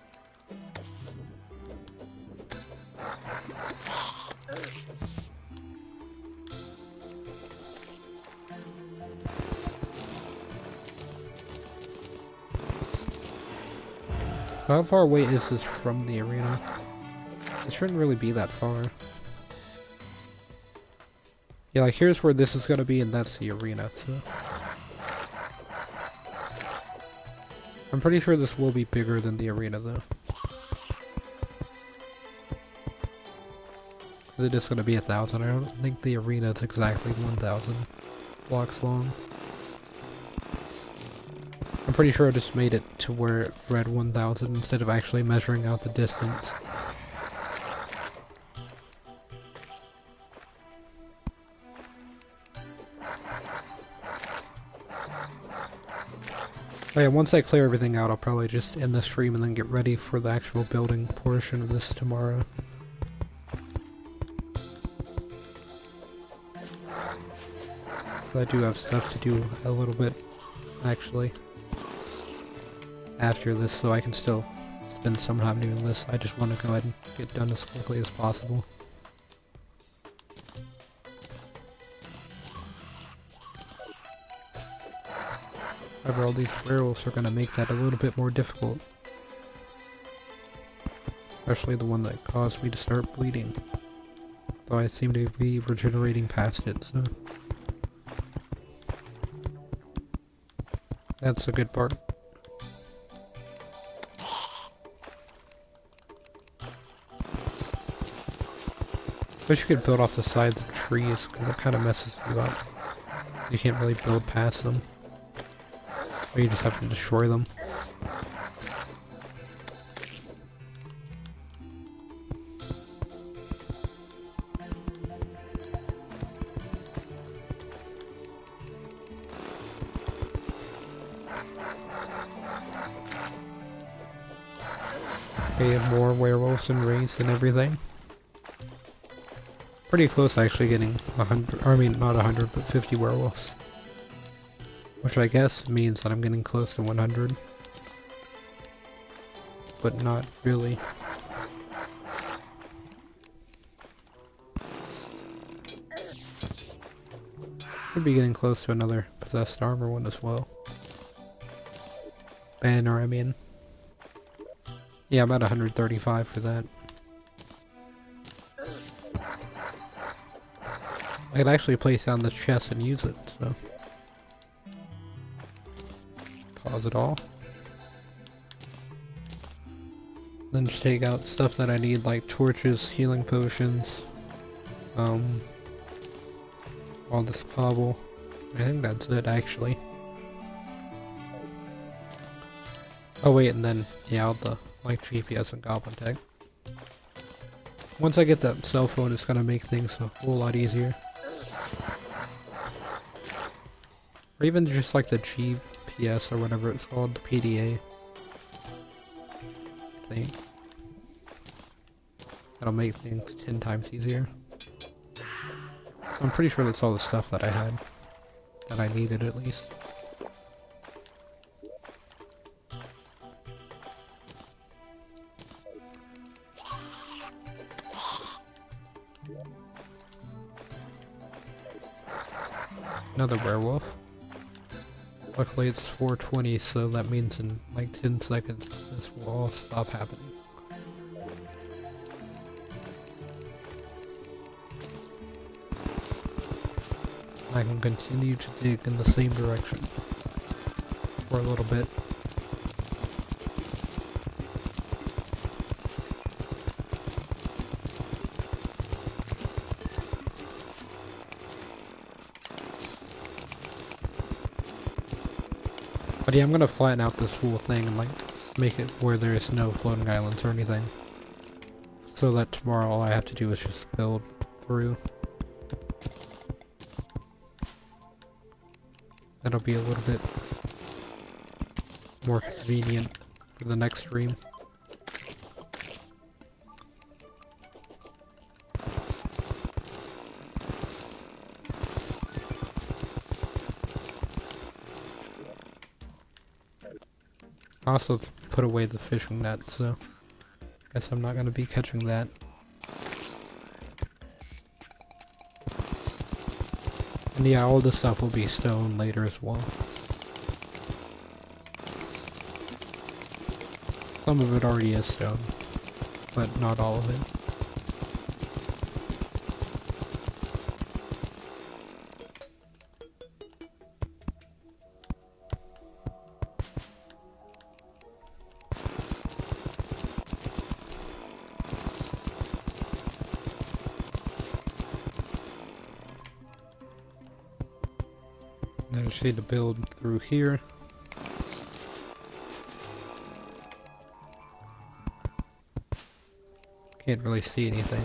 How far away is this from the arena? It shouldn't really be that far. Yeah, like here's where this is gonna be, and that's the arena, so... I'm pretty sure this will be bigger than the arena, though. Because it is gonna be 1,000. I don't think the arena is exactly 1,000 blocks long. I'm pretty sure I just made it to where it read 1,000 instead of actually measuring out the distance. Oh yeah, once I clear everything out, I'll probably just end the stream and then get ready for the actual building portion of this tomorrow. I do have stuff to do a little bit, actually, after this, so I can still spend some time doing this. I just want to go ahead and get done as quickly as possible. However, all these werewolves are going to make that a little bit more difficult. Especially the one that caused me to start bleeding. Though I seem to be regenerating past it, so... that's a good part. Wish you could build off the side of the trees, because it kind of messes you up. You can't really build past them. Or you just have to destroy them. Okay, more werewolves and rays and everything. Pretty close actually getting 100, I mean not 100, but 50 werewolves. Which I guess means that I'm getting close to 100. But not really. Should be getting close to another possessed armor one as well. Banner, I mean. Yeah, about 135 for that. I could actually place down this chest and use it, so... pause it all. Then just take out stuff that I need, like torches, healing potions, all this cobble. I think that's it, actually. Oh wait, and then, yeah, all the, like, GPS and goblin tech. Once I get that cell phone, it's gonna make things a whole lot easier. Or even just like the GPS or whatever it's called, the PDA. I think. That'll make things 10 times easier. I'm pretty sure that's all the stuff that I had. That I needed at least. Another werewolf. Luckily it's 4:20, so that means in like 10 seconds this will all stop happening. I can continue to dig in the same direction for a little bit. But yeah, I'm gonna flatten out this whole thing and like make it where there's no floating islands or anything. So that tomorrow all I have to do is just build through. That'll be a little bit more convenient for the next stream. I also put away the fishing net, so guess I'm not going to be catching that. And yeah, all this stuff will be stone later as well. Some of it already is stone, but not all of it. I just need to build through here. Can't really see anything.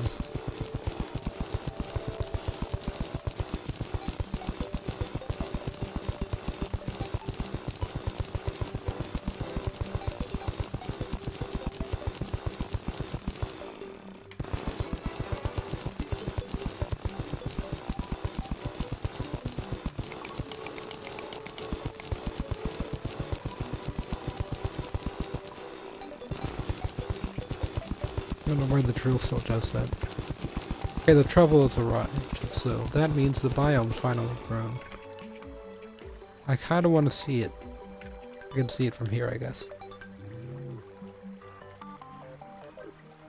don't know where the drill still does that. Okay, the truffle has arrived, so that means the biome's finally grown. I kinda wanna see it. I can see it from here, I guess.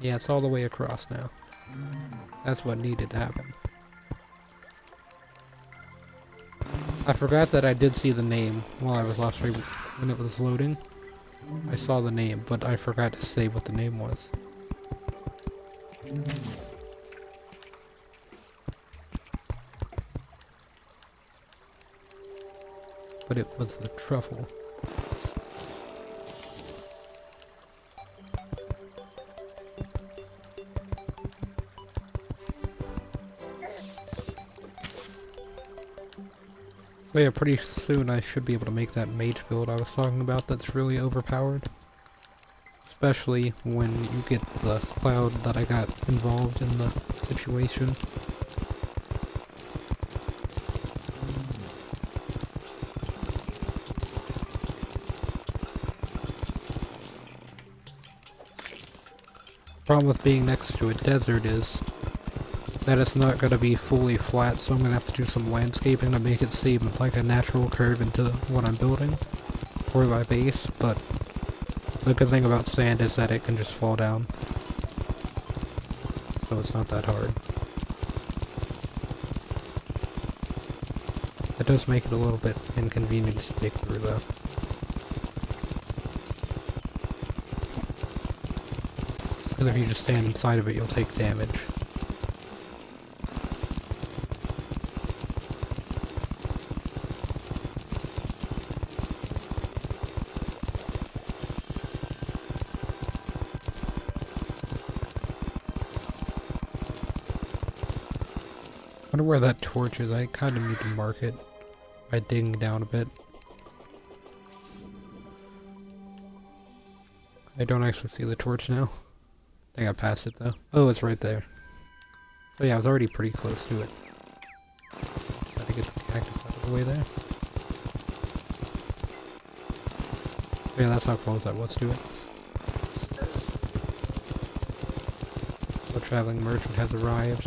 Yeah, it's all the way across now. That's what needed to happen. I forgot that I did see the name while I was last stream when it was loading. I saw the name, but I forgot to say what the name was. But it was the truffle. So yeah, pretty soon I should be able to make that mage build I was talking about that's really overpowered. Especially when you get the cloud that I got involved in the situation. Problem with being next to a desert is that it's not going to be fully flat, so I'm going to have to do some landscaping to make it seem like a natural curve into what I'm building for my base, but the good thing about sand is that it can just fall down, so it's not that hard. It does make it a little bit inconvenient to dig through though. Because if you just stand inside of it, you'll take damage. I wonder where that torch is. I kind of need to mark it by digging down a bit. I don't actually see the torch now. I think I passed it though. Oh, it's right there. Oh yeah, I was already pretty close to it. Try to get the cactus out of the way there. Yeah, that's how close I was to it. The traveling merchant has arrived.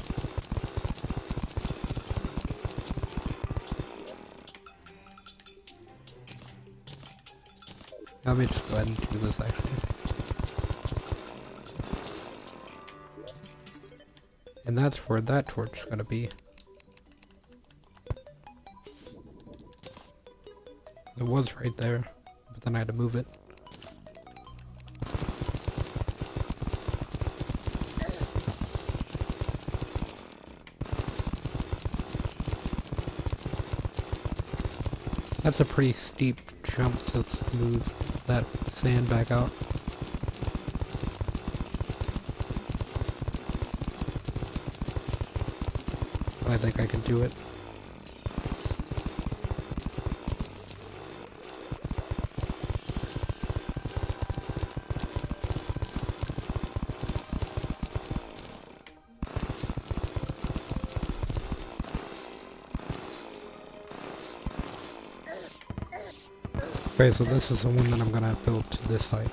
Let me just go ahead and do this actually. And that's where that torch is gonna be. It was right there, but then I had to move it. That's a pretty steep jump to smooth that sand back out. I think I can do it. Okay, so this is the one that I'm gonna build to this height.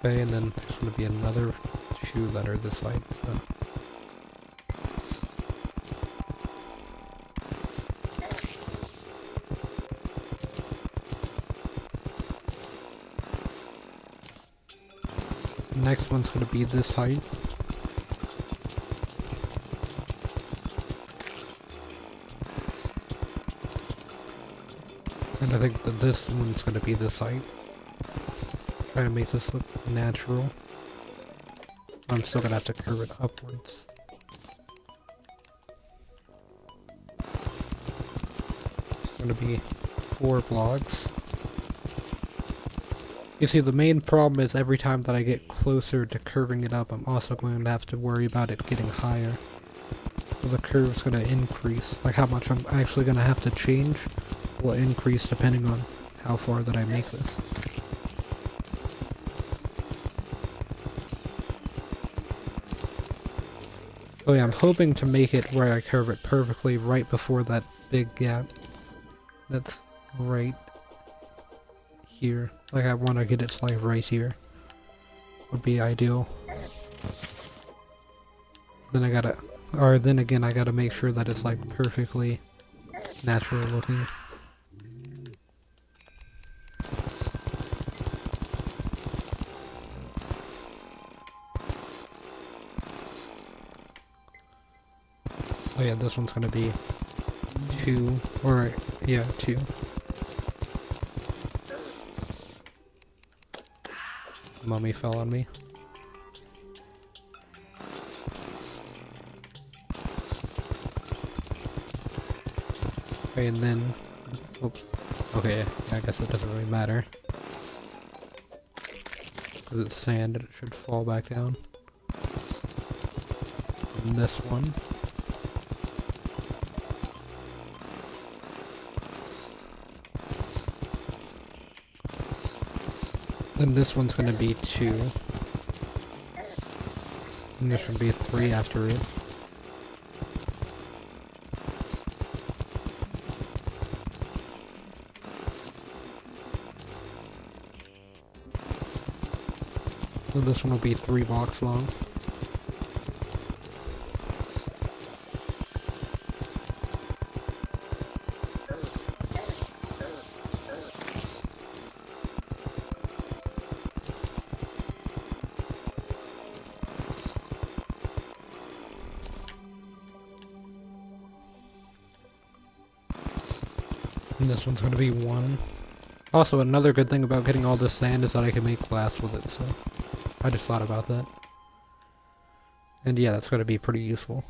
Okay, and then there's gonna be another two that are this height, so. The next one's gonna be this height. And I think that this one's gonna be this height. Trying to make this look natural. I'm still gonna have to curve it upwards. It's gonna be 4 blocks. You see, the main problem is every time that I get closer to curving it up, I'm also going to have to worry about it getting higher. So the curve's gonna increase. Like how much I'm actually gonna have to change will increase depending on how far that I make this. Oh yeah, I'm hoping to make it where I curve it perfectly right before that big gap. That's right here. Like I want to get it to like right here. Would be ideal. Then then again I gotta make sure that it's like perfectly natural looking. Oh yeah, this one's gonna be 2, or yeah, 2. Mummy fell on me. Okay, and then, oops. Okay, I guess it doesn't really matter. Because it's sand, it should fall back down. And this one. Then this one's gonna be 2. And there should be a 3 after it. So this one will be 3 blocks long. And this one's gonna be 1. Also, another good thing about getting all this sand is that I can make glass with it, so I just thought about that. And yeah, that's gonna be pretty useful.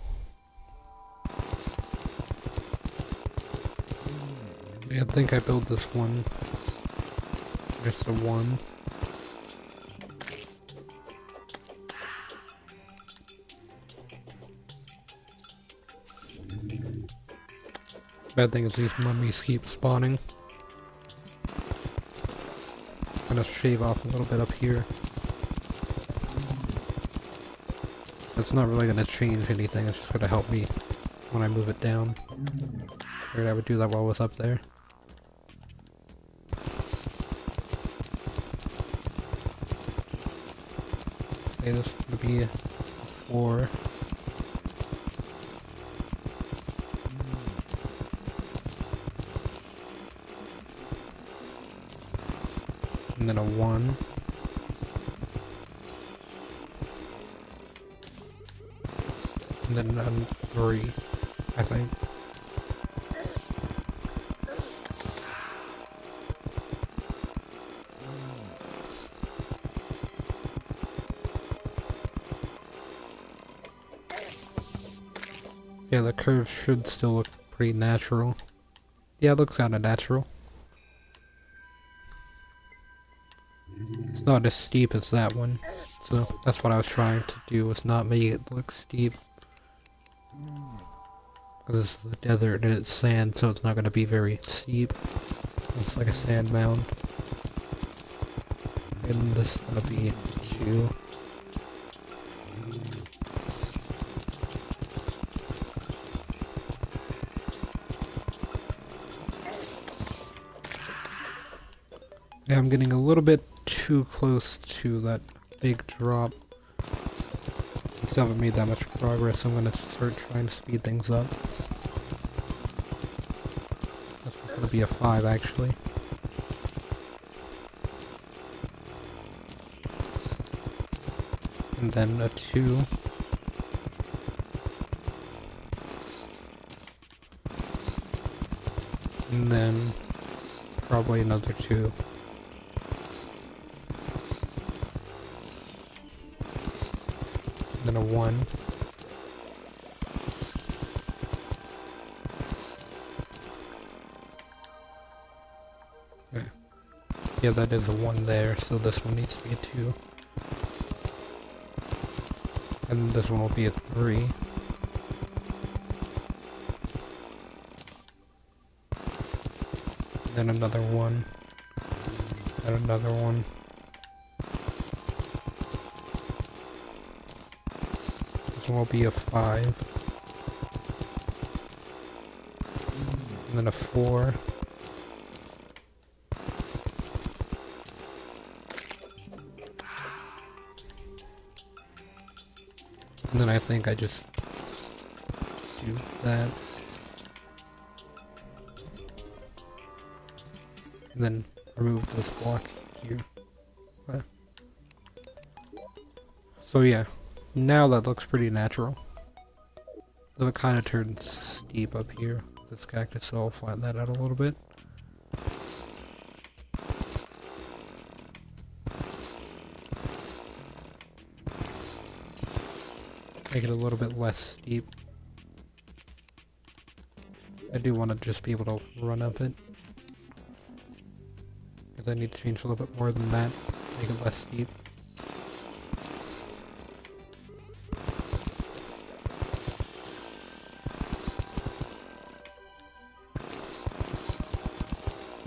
I think I built this one. Just a 1. Bad thing is these mummies keep spawning. I'm gonna shave off a little bit up here. That's not really gonna change anything, it's just gonna help me when I move it down. Figured I would do that while I was up there. Okay, this would be 4. And then a 1. And then a 3, I think. Yeah, the curve should still look pretty natural. Yeah, it looks kinda natural. It's not as steep as that one, so that's what I was trying to do, was not make it look steep. Because this is the desert and it's sand, so it's not going to be very steep. It's like a sand mound. And this is going to be 2. Yeah, I'm getting a little bit too close to that big drop. I still haven't made that much progress, so I'm gonna start trying to speed things up. That's gonna be a 5 actually. And then a 2. And then probably another 2. Then a 1. Yeah, that is a 1 there, so this one needs to be a 2. And this one will be a 3. Then another 1. And another 1. This one will be a 5. And then a 4. And then I think I just do that. And then remove this block here. So yeah, now that looks pretty natural. Though it kind of turns steep up here, this cactus, so I'll flatten that out a little bit. Make it a little bit less steep. I do want to just be able to run up it. Because I need to change a little bit more than that, make it less steep.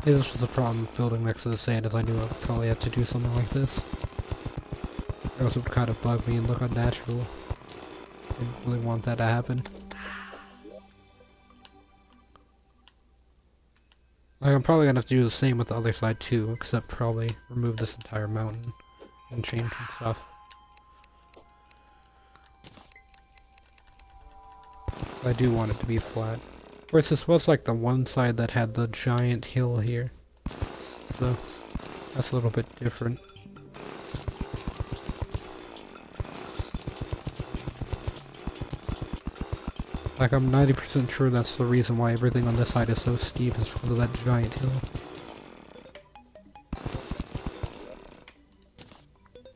Yeah, this was a problem building next to the sand, as I knew I'd probably have to do something like this. Or else it would kind of bug me and look unnatural. I didn't really want that to happen. Like, I'm probably gonna have to do the same with the other side too, except probably remove this entire mountain and change some stuff. I do want it to be flat. Of course, this was like the one side that had the giant hill here, so that's a little bit different. Like, I'm 90% sure that's the reason why everything on this side is so steep, is because of that giant hill.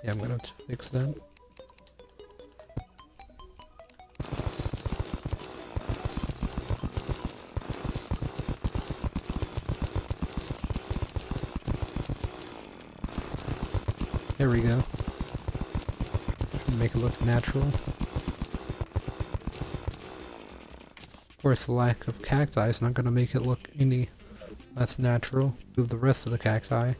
Yeah, I'm gonna have to fix that. There we go. Make it look natural. Of course, the lack of cacti is not going to make it look any less natural. Move the rest of the cacti.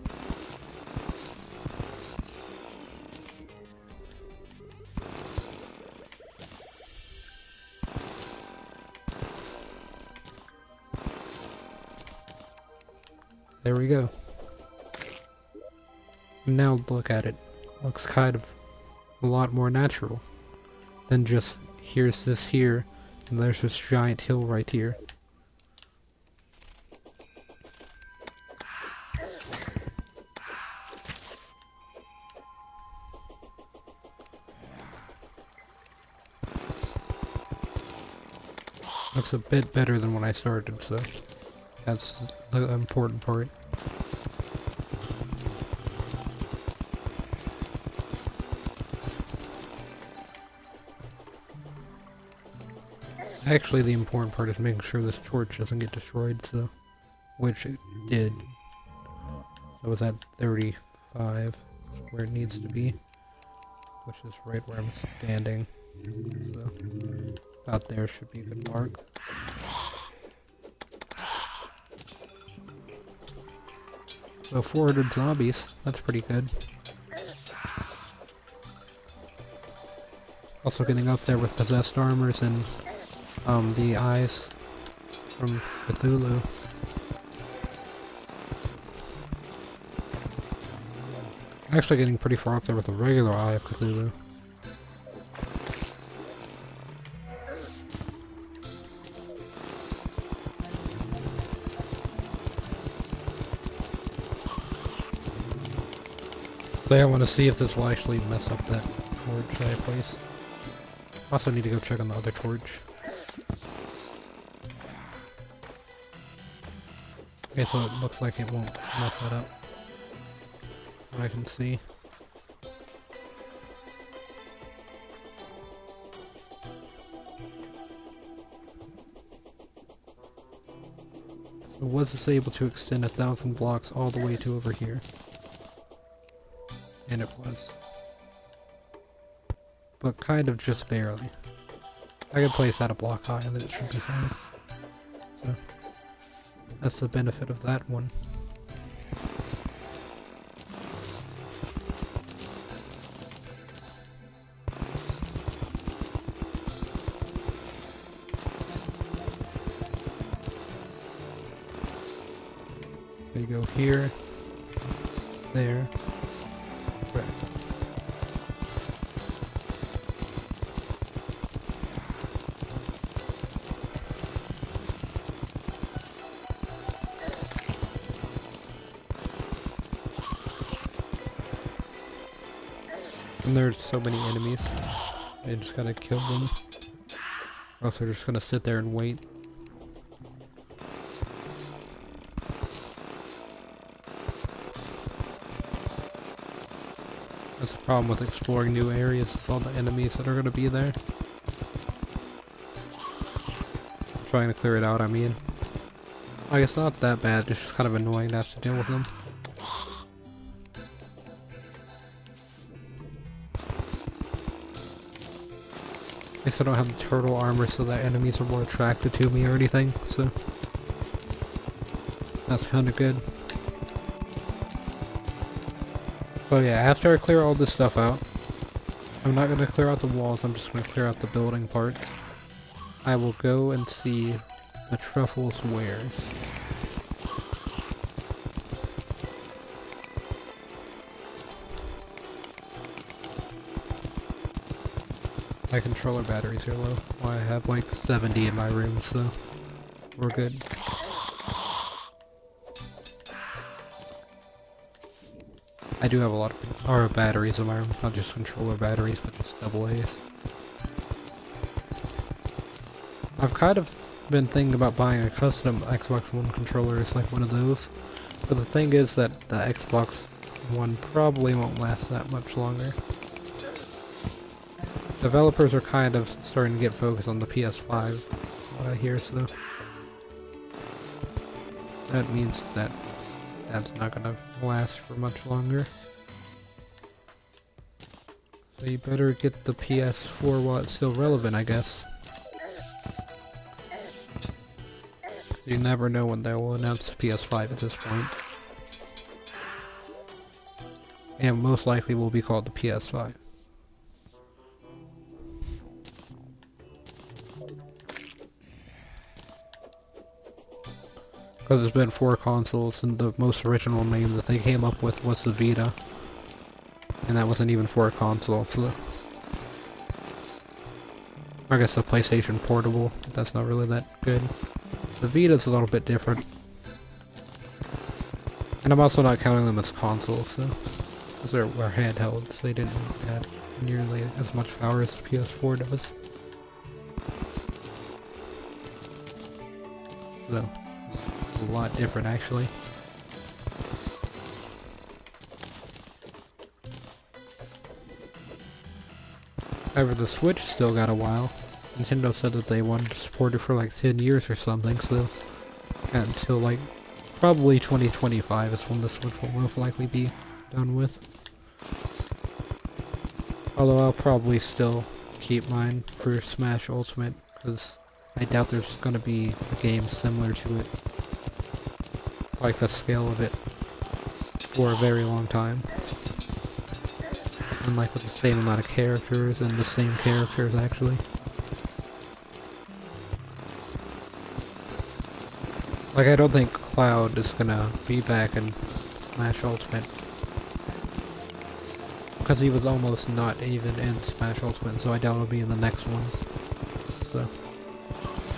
There we go. Now look at it. Looks kind of a lot more natural than just here's this here and there's this giant hill right here. Looks a bit better than when I started, so that's the important part. Actually, the important part is making sure this torch doesn't get destroyed, so, which it did. So it's at 35, where it needs to be, which is right where I'm standing. So, about there should be a good mark. So 400 zombies, that's pretty good. Also getting up there with possessed armors and the eyes from Cthulhu. Actually getting pretty far up there with the regular eye of Cthulhu. So I want to see if this will actually mess up that torch I placed. Also need to go check on the other torch. Okay, so it looks like it won't mess that up. What I can see. So was this able to extend 1,000 blocks all the way to over here? And it was. But kind of just barely. I can place that a block high and then it should be fine. So that's the benefit of that one. We go here, there, right. And there's so many enemies. I just gotta kill them. Or else they're just gonna sit there and wait. That's the problem with exploring new areas, is all the enemies that are gonna be there. Trying to clear it out, I mean. Like, it's not that bad, it's just kind of annoying to have to deal with them. At least I don't have the turtle armor, so that enemies are more attracted to me or anything, so... That's kinda good. So yeah, after I clear all this stuff out, I'm not gonna clear out the walls, I'm just gonna clear out the building parts. I will go and see the Truffle's wares. My controller batteries are low. Well, I have like 70 in my room, so we're good. I do have a lot of batteries in my room, not just controller batteries, but just AA's. I've kind of been thinking about buying a custom Xbox One controller, it's like one of those. But the thing is that the Xbox One probably won't last that much longer. Developers are kind of starting to get focused on the PS5, what I hear, so... That means that that's not gonna last for much longer. So you better get the PS4 while it's still relevant, I guess. You never know when they will announce the PS5 at this point. And most likely will be called the PS5. Because there's been 4 consoles, and the most original name that they came up with was the Vita. And that wasn't even for a console, so... I guess the PlayStation Portable, but that's not really that good. The Vita's a little bit different. And I'm also not counting them as consoles, so... Because they're handhelds, they didn't add nearly as much power as the PS4 does. So... a lot different, actually. However, the Switch still got a while. Nintendo said that they wanted to support it for like 10 years or something, so... until like... probably 2025 is when the Switch will most likely be done with. Although I'll probably still keep mine for Smash Ultimate, because I doubt there's gonna be a game similar to it. Like the scale of it for a very long time. And like with the same amount of characters and the same characters actually. Like I don't think Cloud is gonna be back in Smash Ultimate. Because he was almost not even in Smash Ultimate, so I doubt he'll be in the next one. So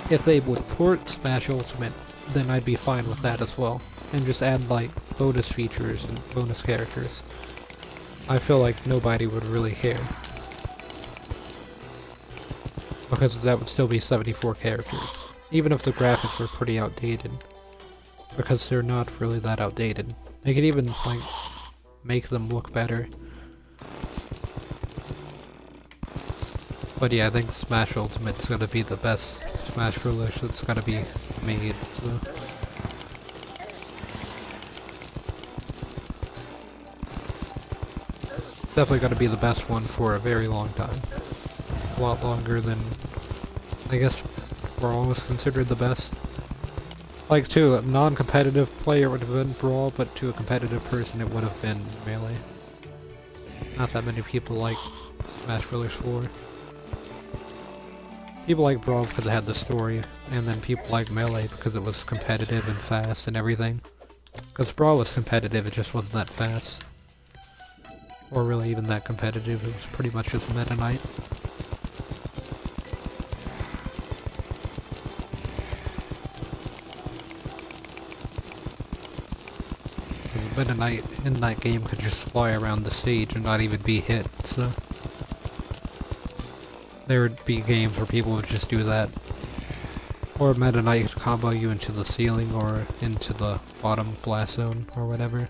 if they would port Smash Ultimate, then I'd be fine with that as well. And just add like bonus features and bonus characters. I feel like nobody would really care. Because that would still be 74 characters. Even if the graphics were pretty outdated. Because they're not really that outdated. They could even like make them look better. But yeah, I think Smash Ultimate is gonna be the best Smash Bros. That's gonna be made, so... It's definitely gonna be the best one for a very long time. A lot longer than... I guess Brawl was considered the best. Like, to a non-competitive player it would have been Brawl, but to a competitive person it would have been Melee. Not that many people like Smash Bros. 4. People like Brawl because it had the story, and then people like Melee because it was competitive and fast and everything. Because Brawl was competitive, it just wasn't that fast. Or really even that competitive, it was pretty much just Meta Knight. Meta Knight in that game could just fly around the stage and not even be hit, so there would be games where people would just do that. Or Meta Knight could combo you into the ceiling or into the bottom blast zone or whatever.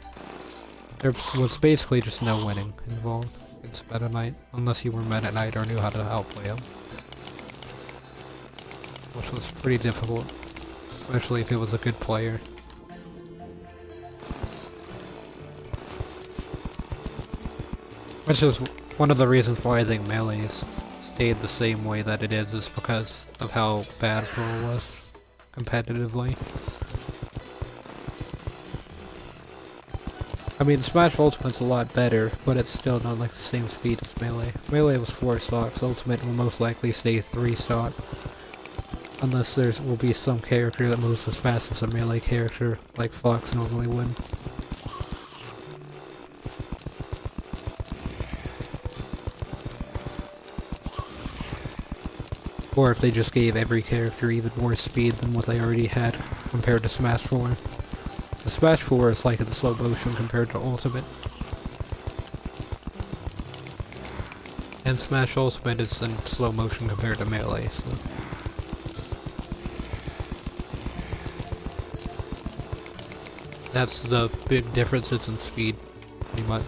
There was basically just no winning involved against Meta Knight, unless you were Meta Knight or knew how to outplay him. Which was pretty difficult, especially if it was a good player. Which is one of the reasons why I think Melee's stayed the same way that it is because of how bad Pro was competitively. I mean, Smash Ultimate's a lot better, but it's still not like the same speed as Melee. Melee was 4 stocks, Ultimate will most likely stay 3 stock. Unless there will be some character that moves as fast as a Melee character, like Fox normally would. Or if they just gave every character even more speed than what they already had compared to Smash 4. The Smash 4 is like in slow motion compared to Ultimate. And Smash Ultimate is in slow motion compared to Melee, so. That's the big differences in speed, pretty much.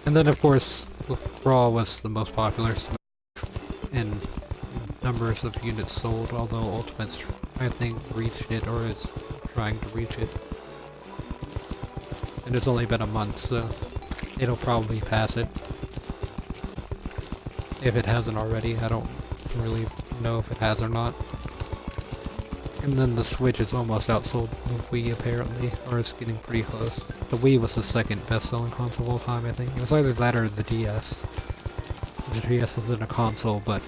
And then of course, Brawl was the most popular in numbers of units sold, although Ultimate's, I think, reached it or is trying to reach it. And it's only been a month, so it'll probably pass it. If it hasn't already, I don't really know if it has or not. And then the Switch is almost outsold the Wii apparently, or it's getting pretty close. The Wii was the second best-selling console of all time, I think. It was either that or the DS. The DS isn't a console, but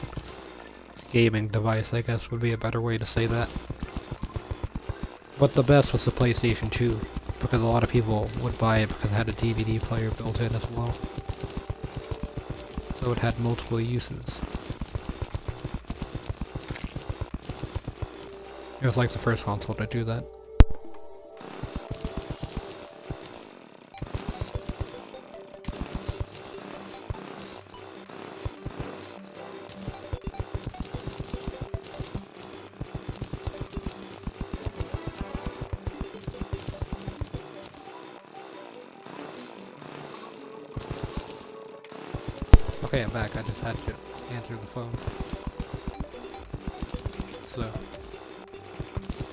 gaming device, I guess, would be a better way to say that. But the best was the PlayStation 2, because a lot of people would buy it because it had a DVD player built in as well. So it had multiple uses. It was like the first console to do that. Okay, I'm back. I just had to answer the phone. So,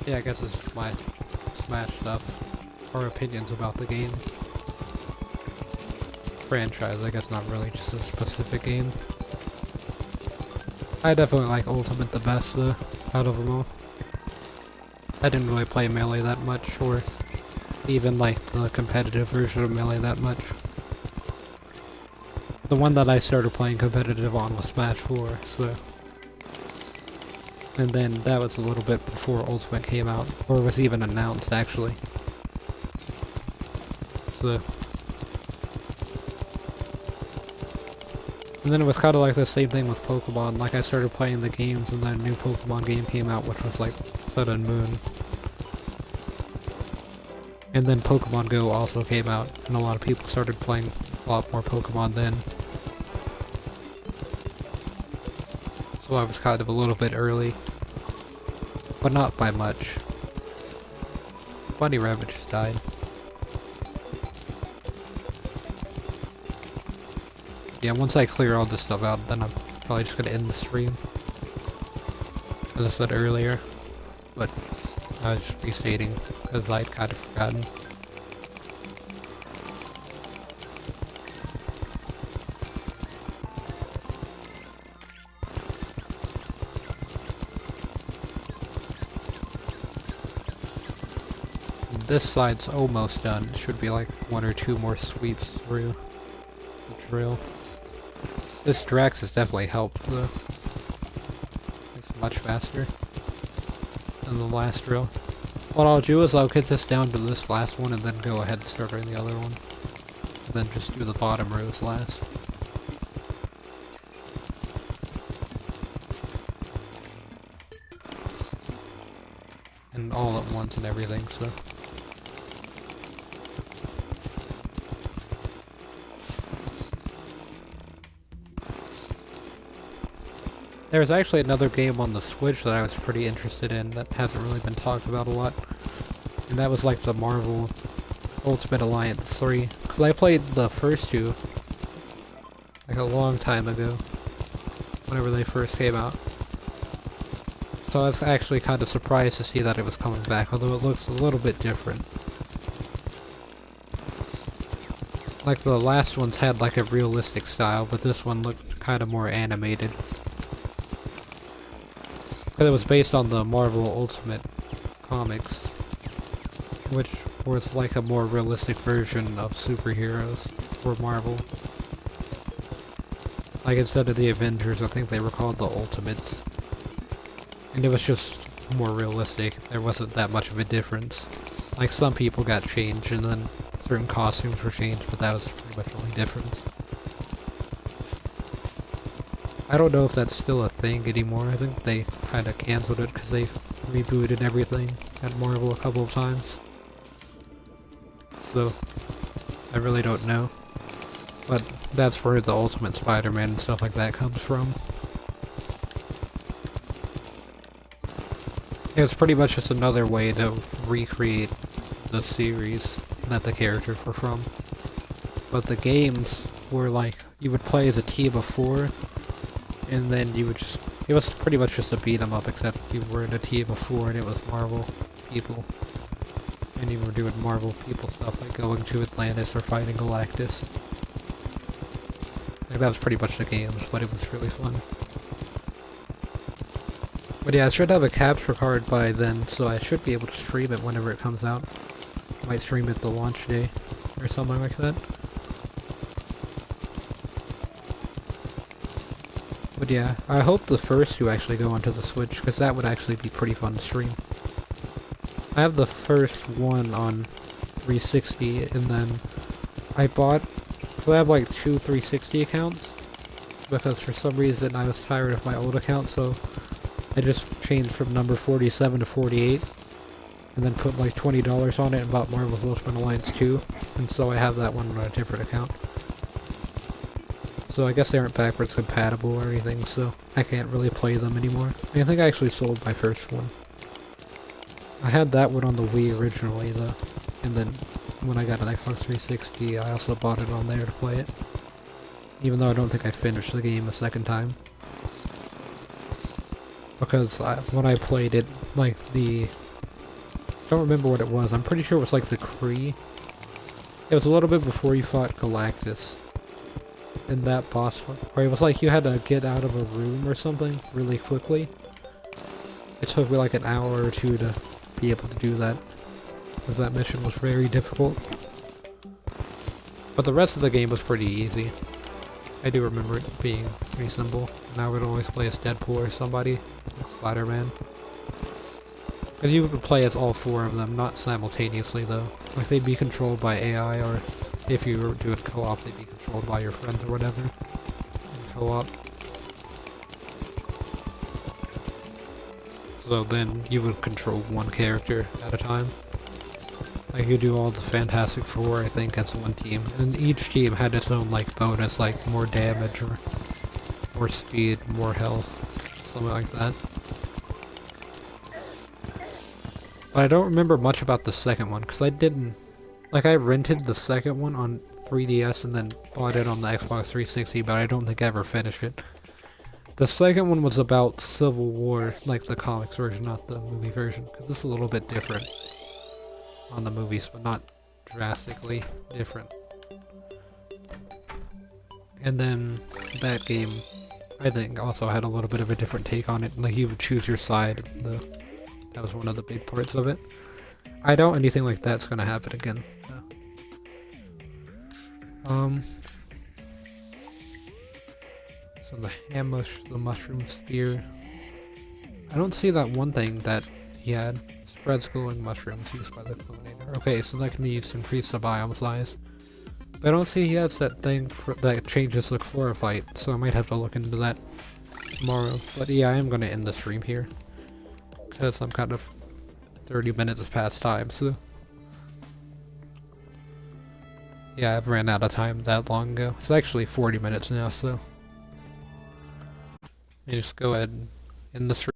yeah, I guess it's just my Smash stuff, or opinions about the game. Franchise, I guess not really, just a specific game. I definitely like Ultimate the best, though, out of them all. I didn't really play Melee that much, or even like the competitive version of Melee that much. The one that I started playing competitive on was Smash 4, so. And then that was a little bit before Ultimate came out, or was even announced actually. So. And then it was kind of like the same thing with Pokemon, like I started playing the games and then a new Pokemon game came out which was like Sun and Moon. And then Pokemon Go also came out, and a lot of people started playing a lot more Pokemon then. So I was kind of a little bit early, but not by much. Bunny Rabbit just died. Yeah, once I clear all this stuff out, then I'm probably just gonna end the stream. As I said earlier, but I was just restating because I'd kind of forgotten. This side's almost done. It should be like 1 or 2 more sweeps through the drill. This Drax has definitely helped though. It's much faster than the last drill. What I'll do is I'll get this down to this last one and then go ahead and start on the other one. and then just do the bottom rows last. And all at once and everything, so. There's actually another game on the Switch that I was pretty interested in that hasn't really been talked about a lot. And that was like the Marvel Ultimate Alliance 3. Because I played the first two like a long time ago, whenever they first came out. So I was actually kind of surprised to see that it was coming back, although it looks a little bit different. Like the last ones had like a realistic style, but this one looked kind of more animated. Because it was based on the Marvel Ultimate comics, which was like a more realistic version of superheroes for Marvel. Like instead of the Avengers, I think they were called the Ultimates. And it was just more realistic. There wasn't that much of a difference. Like some people got changed and then certain costumes were changed, but that was pretty much the only difference. I don't know if that's still a thing anymore. I think they kind of canceled it because they rebooted everything at Marvel a couple of times. So, I really don't know. But that's where the Ultimate Spider-Man and stuff like that comes from. It's pretty much just another way to recreate the series that the characters were from. But the games were like, you would play as a team of 4, and then you would just, it was pretty much just a beat 'em up, except you were in a team of 4 and it was Marvel people. And you were doing Marvel people stuff like going to Atlantis or fighting Galactus. Like that was pretty much the games, but it was really fun. But yeah, I should have a capture card by then, so I should be able to stream it whenever it comes out. Might stream it the launch day, or something like that. But yeah, I hope the first two actually go onto the Switch, because that would actually be pretty fun to stream. I have the first one on 360, and then I bought, so I have like 2 360 accounts, because for some reason I was tired of my old account, so I just changed from number 47 to 48, and then put like $20 on it and bought Marvel's Ultimate Alliance 2, and so I have that one on a different account. So I guess they aren't backwards compatible or anything, so I can't really play them anymore. I think I actually sold my first one. I had that one on the Wii originally though, and then when I got an Xbox 360 I also bought it on there to play it. Even though I don't think I finished the game a second time. Because when I played it, like the... I don't remember what it was, I'm pretty sure it was like the Kree. It was a little bit before you fought Galactus. In that boss fight, where it was like you had to get out of a room or something really quickly. It took me like an hour or 2 to be able to do that, because that mission was very difficult. But the rest of the game was pretty easy. I do remember it being pretty simple, and I would always play as Deadpool or somebody, like Spider-Man. Because you would play as all 4 of them, not simultaneously though. Like they'd be controlled by AI, or if you were doing co-op, they'd be controlled by your friends or whatever. In co-op. So then you would control one character at a time. Like you do all the Fantastic Four, I think, as one team. And each team had its own like bonus, like more damage or more speed, more health, something like that. But I don't remember much about the second one, because I didn't... Like, I rented the second one on 3DS and then bought it on the Xbox 360, but I don't think I ever finished it. The second one was about Civil War, like the comics version, not the movie version, because it's a little bit different on the movies, but not drastically different. And then that game, I think, also had a little bit of a different take on it. Like, you would choose your side. That was one of the big parts of it. I doubt anything like that's gonna happen again. So the mushroom spear. I don't see that one thing that he had. Spreads glowing mushrooms used by the clonator. Okay, so that can be used to increase the biome size. But I don't see he has that thing that changes the chlorophyte, so I might have to look into that tomorrow. But yeah, I am going to end the stream here, because I'm kind of 30 minutes past time, so... Yeah, I've ran out of time that long ago. It's actually 40 minutes now, so... You just go ahead and end the stream.